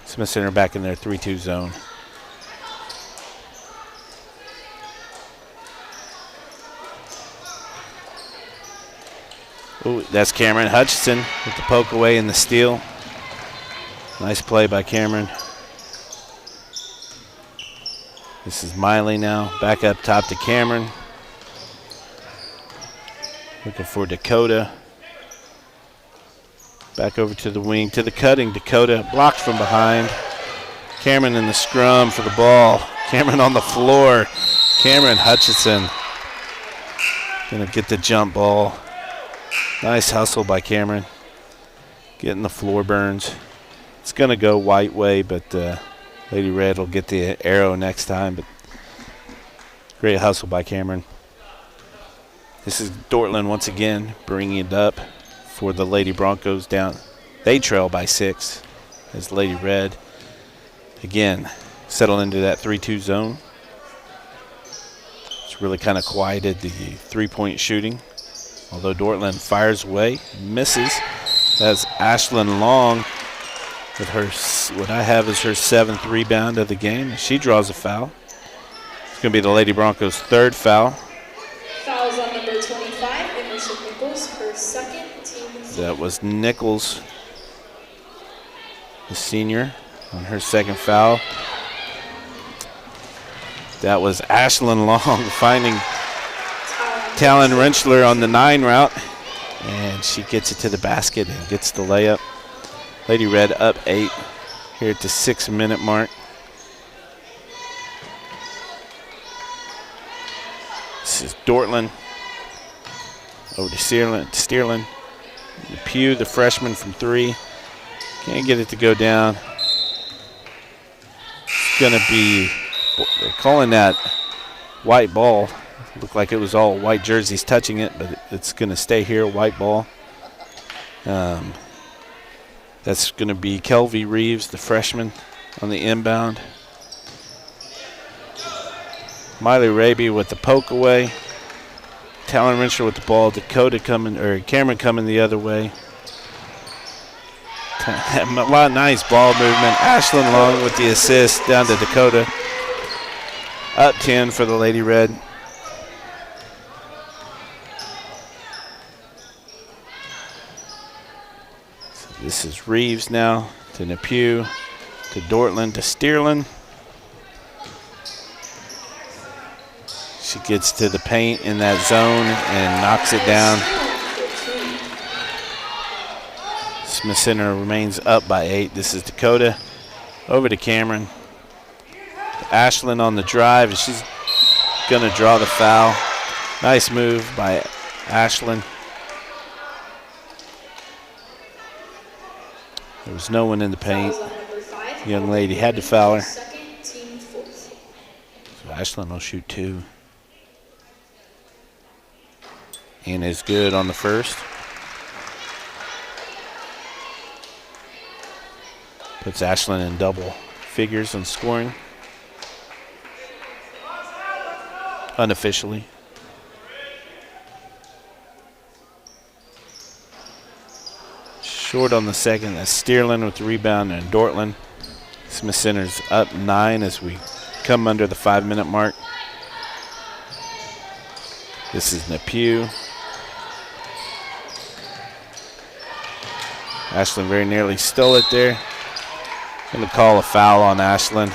Smith Center back in their 3-2 zone. Ooh, that's Cameron Hutchinson with the poke away and the steal. Nice play by Cameron. This is Miley now. Back up top to Cameron. Looking for Dakota. Back over to the wing, to the cutting. Dakota blocked from behind. Cameron in the scrum for the ball. Cameron on the floor. Cameron Hutchinson gonna get the jump ball. Nice hustle by Cameron. Getting the floor burns. It's gonna go white way, but Lady Red will get the arrow next time. But great hustle by Cameron. This is Dortland once again bringing it up for the Lady Broncos down. They trail by 6 as Lady Red again settle into that 3-2 zone. It's really kind of quieted the 3-point shooting. Although Dortland fires away, misses. That's Ashlyn Long with her, what I have is her 7th rebound of the game. She draws a foul. It's going to be the Lady Broncos' 3rd foul. Fouls on number 25, Emerson Nichols, her 2nd team. That was Nichols, the senior, on her 2nd foul. That was Ashlyn Long finding Talon Rentschler on the 9 route, and she gets it to the basket and gets the layup. Lady Red up 8 here at the 6-minute mark. This is Dortland over to Steerlin. Pugh, the freshman from 3. Can't get it to go down. It's going to be, they're calling that white ball. Looked like it was all white jerseys touching it, but it's going to stay here, white ball. That's going to be Kelvie Reeves, the freshman, on the inbound. Miley Raby with the poke away. Talon Rentschler with the ball. Dakota coming, or Cameron coming the other way. A lot of nice ball movement. Ashlyn Long with the assist down to Dakota. Up 10 for the Lady Red. So this is Reeves now to Nepew, to Dortland, to Steerlin. She gets to the paint in that zone and knocks it down. Smith Center remains up by 8. This is Dakota over to Cameron. Ashlyn on the drive, and she's going to draw the foul. Nice move by Ashlyn. There was no one in the paint. The young lady had to foul her. So Ashlyn will shoot 2. And is good on the first. Puts Ashlyn in double figures on scoring. unofficially. Short on the second. That's Steerlin with the rebound and Dortland. Smith Center's up 9 as we come under the 5-minute mark. This is Nepew. Ashland very nearly stole it there. Going to call a foul on Ashland.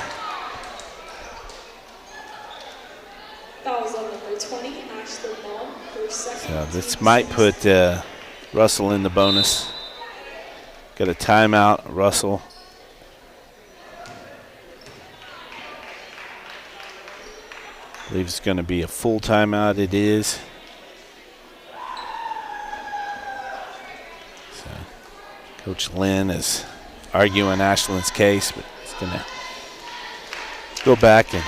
Fouls on number 20, Ashland Long, her second. So this might put Russell in the bonus. Got a timeout, Russell. I believe it's going to be a full timeout. It is. So Coach Lynn is arguing Ashland's case, but he's going to go back and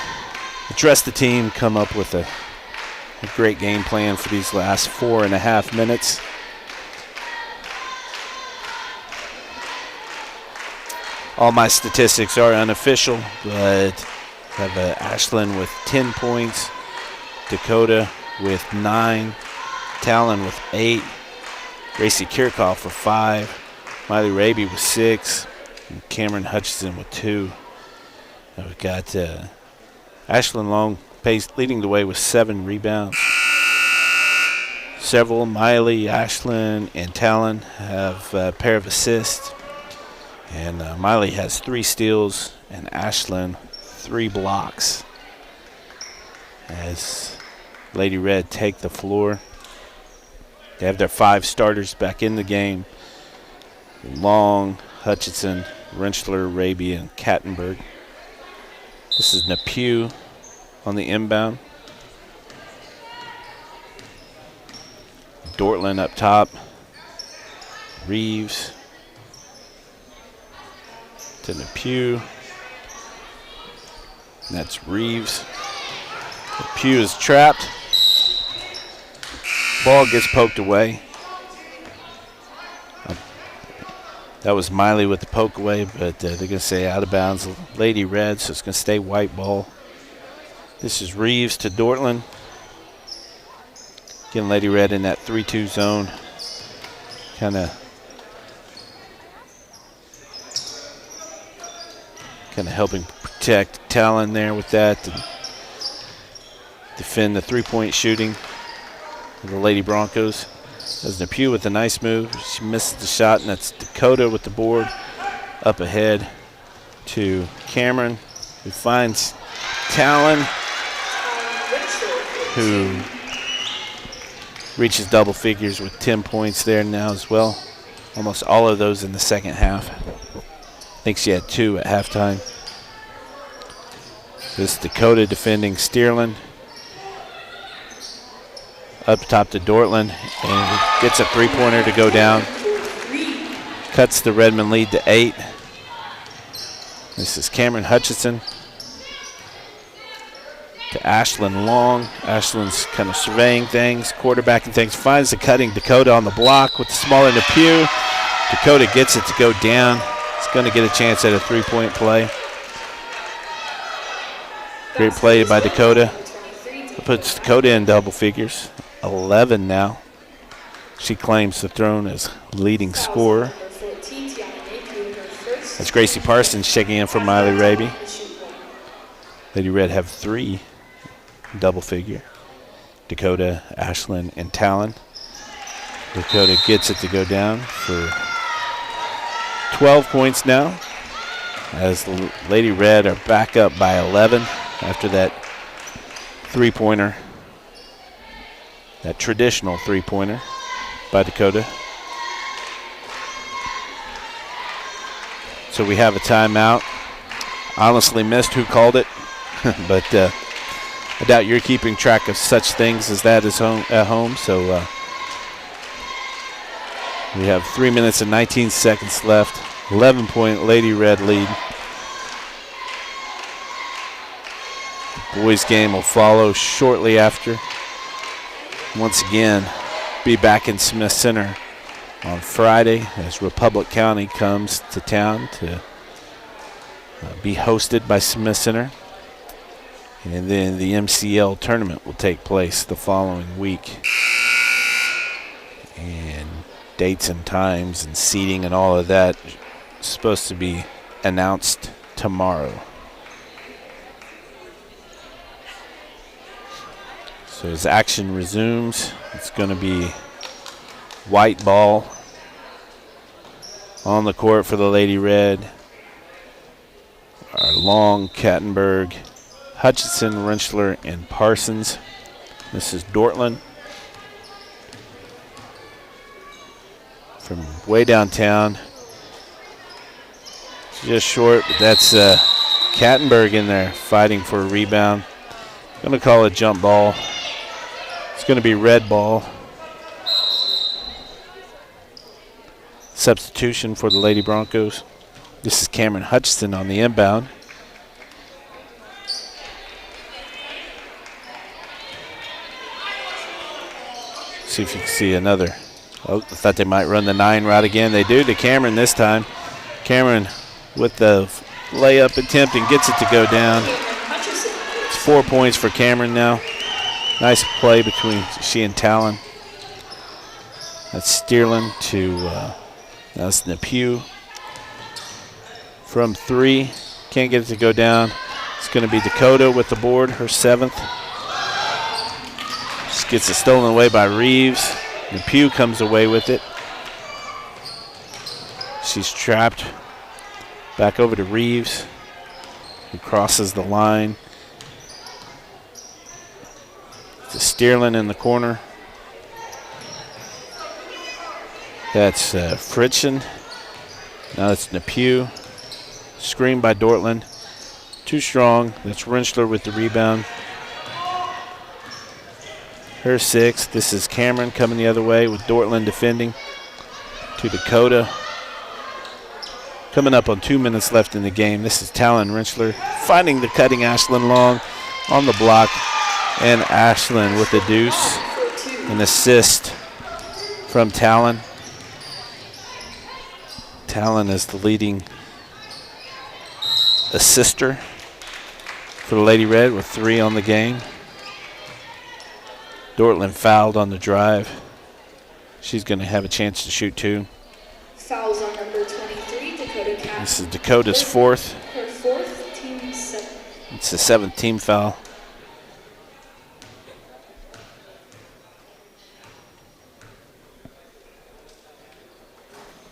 address the team, come up with a great game plan for these last 4.5 minutes. All my statistics are unofficial, but I have Ashland with 10 points, Dakota with 9, Talon with 8, Gracie Kirchhoff with 5, Miley Raby with 6, and Cameron Hutchison with 2. Now we've got Ashland Long leading the way with 7 rebounds. Several, Miley, Ashland, and Talon have a pair of assists. And Miley has 3 steals, and Ashland 3 blocks. As Lady Red take the floor. They have their 5 starters back in the game. Long, Hutchinson, Rentschler, Raby, and Kattenberg. This is Nepew on the inbound. Dortland up top. Reeves to Nepew. And that's Reeves. Nepew is trapped. Ball gets poked away. That was Miley with the poke away, but they're going to say out of bounds. Lady Red, so it's going to stay white ball. This is Reeves to Dortland. Getting Lady Red in that 3-2 zone. Kind of helping protect Talon there with that. To defend the 3-point shooting of the Lady Broncos. There's Nepew with a nice move. She misses the shot, and that's Dakota with the board up ahead to Cameron, who finds Talon, who reaches double figures with 10 points there now as well. Almost all of those in the second half. I think she had 2 at halftime. This Dakota defending Steerlin. Up top to Dortland, and gets a 3-pointer to go down. Cuts the Redmond lead to 8. This is Cameron Hutchison to Ashland Long. Ashland's kind of surveying things, quarterbacking things, finds the cutting Dakota on the block with the smaller Nepew. Dakota gets it to go down. It's going to get a chance at a 3-point play. Great play by Dakota. Puts Dakota in double figures. 11 now. She claims the throne as leading scorer. That's Gracie Parsons checking in for Miley Raby. Lady Red have 3 double figure. Dakota, Ashland, and Talon. Dakota gets it to go down for 12 points now. As the Lady Red are back up by 11 after that 3-pointer. That traditional 3-pointer by Dakota. So we have a timeout. Honestly missed who called it, but I doubt you're keeping track of such things as that at home. So we have 3 minutes and 19 seconds left. 11-point Lady Red lead. The boys game will follow shortly after. Once again, be back in Smith Center on Friday as Republic County comes to town to be hosted by Smith Center. And then the MCL tournament will take place the following week. And dates and times and seating and all of that is supposed to be announced tomorrow. So as action resumes, it's going to be white ball on the court for the Lady Red. Our Long, Kattenberg, Hutchinson, Rentschler, and Parsons. This is Dortland. From way downtown. Just short, but that's Kattenberg in there fighting for a rebound. Going to call it jump ball. It's going to be red ball. Substitution for the Lady Broncos. This is Cameron Hutchinson on the inbound. See if you can see another. Oh, I thought they might run the 9 route again. They do to Cameron this time. Cameron with the layup attempt and gets it to go down. It's 4 points for Cameron now. Nice play between she and Talon. That's Steerlin to that's Nepew. From 3, can't get it to go down. It's going to be Dakota with the board, her 7th. Just gets it stolen away by Reeves. Nepew comes away with it. She's trapped. Back over to Reeves, who crosses the line. To Steerlin in the corner. That's Fritchen. Now that's Nepew. Screen by Dortland. Too strong. That's Rentschler with the rebound. Her 6th. This is Cameron coming the other way with Dortland defending. To Dakota. Coming up on 2 minutes left in the game. This is Talon Rentschler finding the cutting Ashlyn Long on the block. And Ashlyn with the deuce. An assist from Talon. Talon is the leading assister for the Lady Red with 3 on the game. Dortland fouled on the drive. She's going to have a chance to shoot 2. Fouls on number 23, Dakota Cat. This is Dakota's 4th. Her 4th, team 7th. It's the 7th team foul.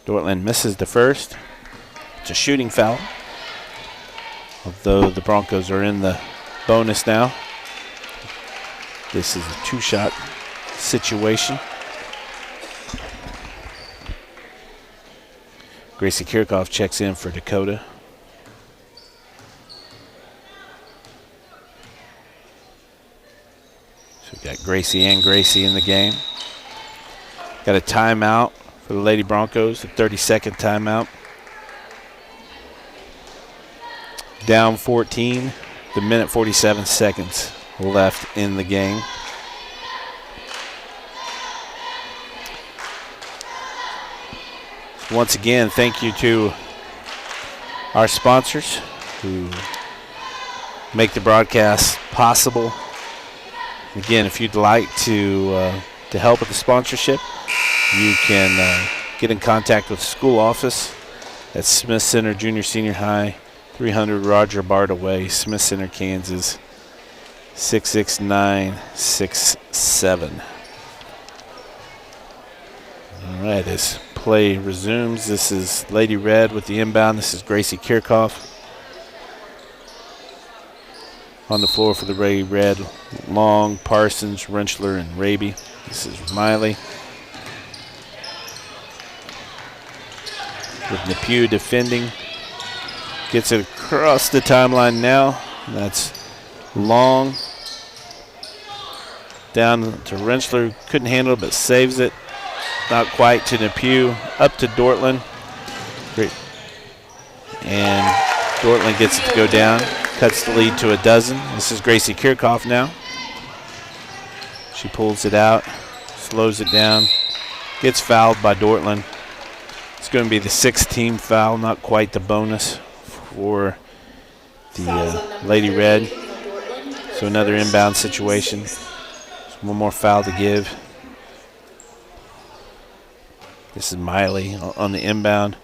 Dortland misses the first. It's a shooting foul. Although the Broncos are in the bonus now. This is a 2-shot situation. Gracie Kirchhoff checks in for Dakota. So we've got Gracie and Gracie in the game. Got a timeout for the Lady Broncos, a 30-second timeout. Down 14, the minute 47 seconds left in the game. Once again, thank you to our sponsors who make the broadcast possible. Again, if you'd like to help with the sponsorship, you can get in contact with the school office at Smith Center Junior Senior High, 300 Roger Bart Way, Smith Center, Kansas, 66967. All right, as play resumes, this is Lady Red with the inbound. This is Gracie Kirchhoff. On the floor for the Lady Red, Long, Parsons, Rentschler, and Raby. This is Miley. With Nepew defending. Gets it across the timeline now. That's Long. Down to Rentschler. Couldn't handle it, but saves it. Not quite to Nepew. Up to Dortland. Great. And Dortland gets it to go down. Cuts the lead to 12. This is Gracie Kirchhoff now. She pulls it out. Slows it down. Gets fouled by Dortland. It's going to be the 6th team foul. Not quite the bonus for the Lady Red. So another inbound situation. One more foul to give. This is Miley on the inbound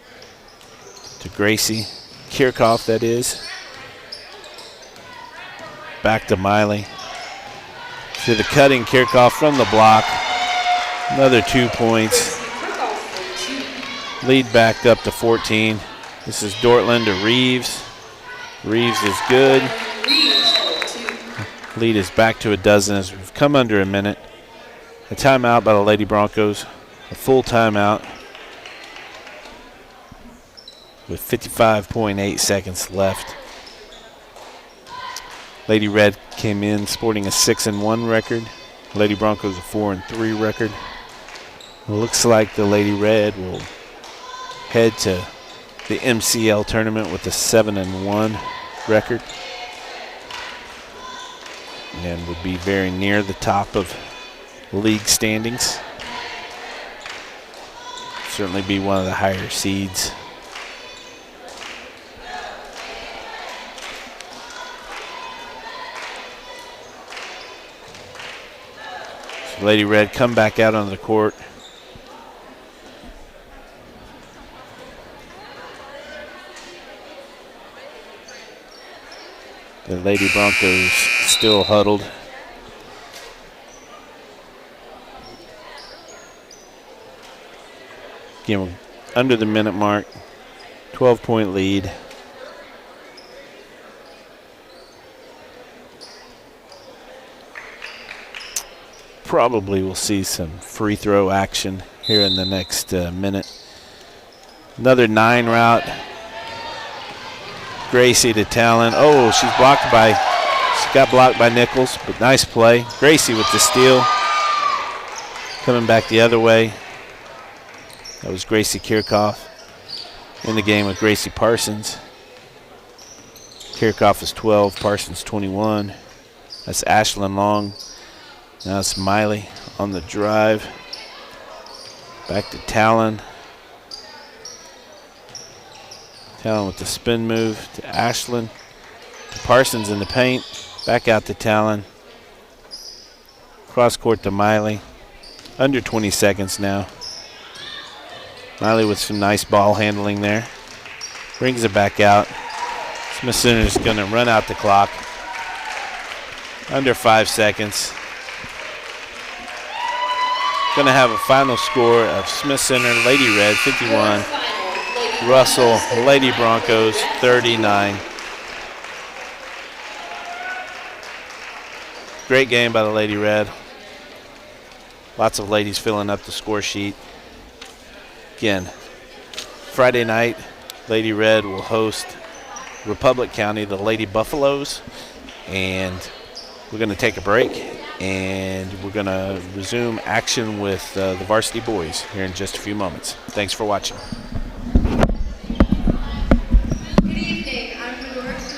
to Gracie. Kirchhoff, that is. Back to Miley. To the cutting Kirchhoff from the block. Another 2 points. Lead back up to 14. This is Dortland to Reeves. Reeves is good. Lead is back to a dozen as we've come under a minute. A timeout by the Lady Broncos. A full timeout with 55.8 seconds left. Lady Red came in sporting a 6-1 record. Lady Broncos a 4-3 record. It looks like the Lady Red will head to the MCL tournament with a 7-1 record and would be very near the top of league standings. Certainly be one of the higher seeds. So Lady Red come back out on the court. The Lady Broncos still huddled. Again, we're under the minute mark, 12-point lead. Probably we'll see some free throw action here in the next minute. Another 9 route. Gracie to Talon. Oh, she got blocked by Nichols, but nice play. Gracie with the steal. Coming back the other way. That was Gracie Kirchhoff in the game with Gracie Parsons. Kirchhoff is 12, Parsons 21. That's Ashlyn Long. Now it's Miley on the drive. Back to Talon. Talon with the spin move to Ashlyn. To Parsons in the paint. Back out to Talon. Cross court to Miley. Under 20 seconds now. Miley with some nice ball handling there. Brings it back out. Smith Center is going to run out the clock. Under 5 seconds. Going to have a final score of Smith Center, Lady Red 51. Russell, Lady Broncos 39. Great game by the Lady Red. Lots of ladies filling up the score sheet. Again, Friday night, Lady Red will host Republic County, the Lady Buffaloes. And we're going to take a break, and we're going to resume action with the varsity boys here in just a few moments. Thanks for watching.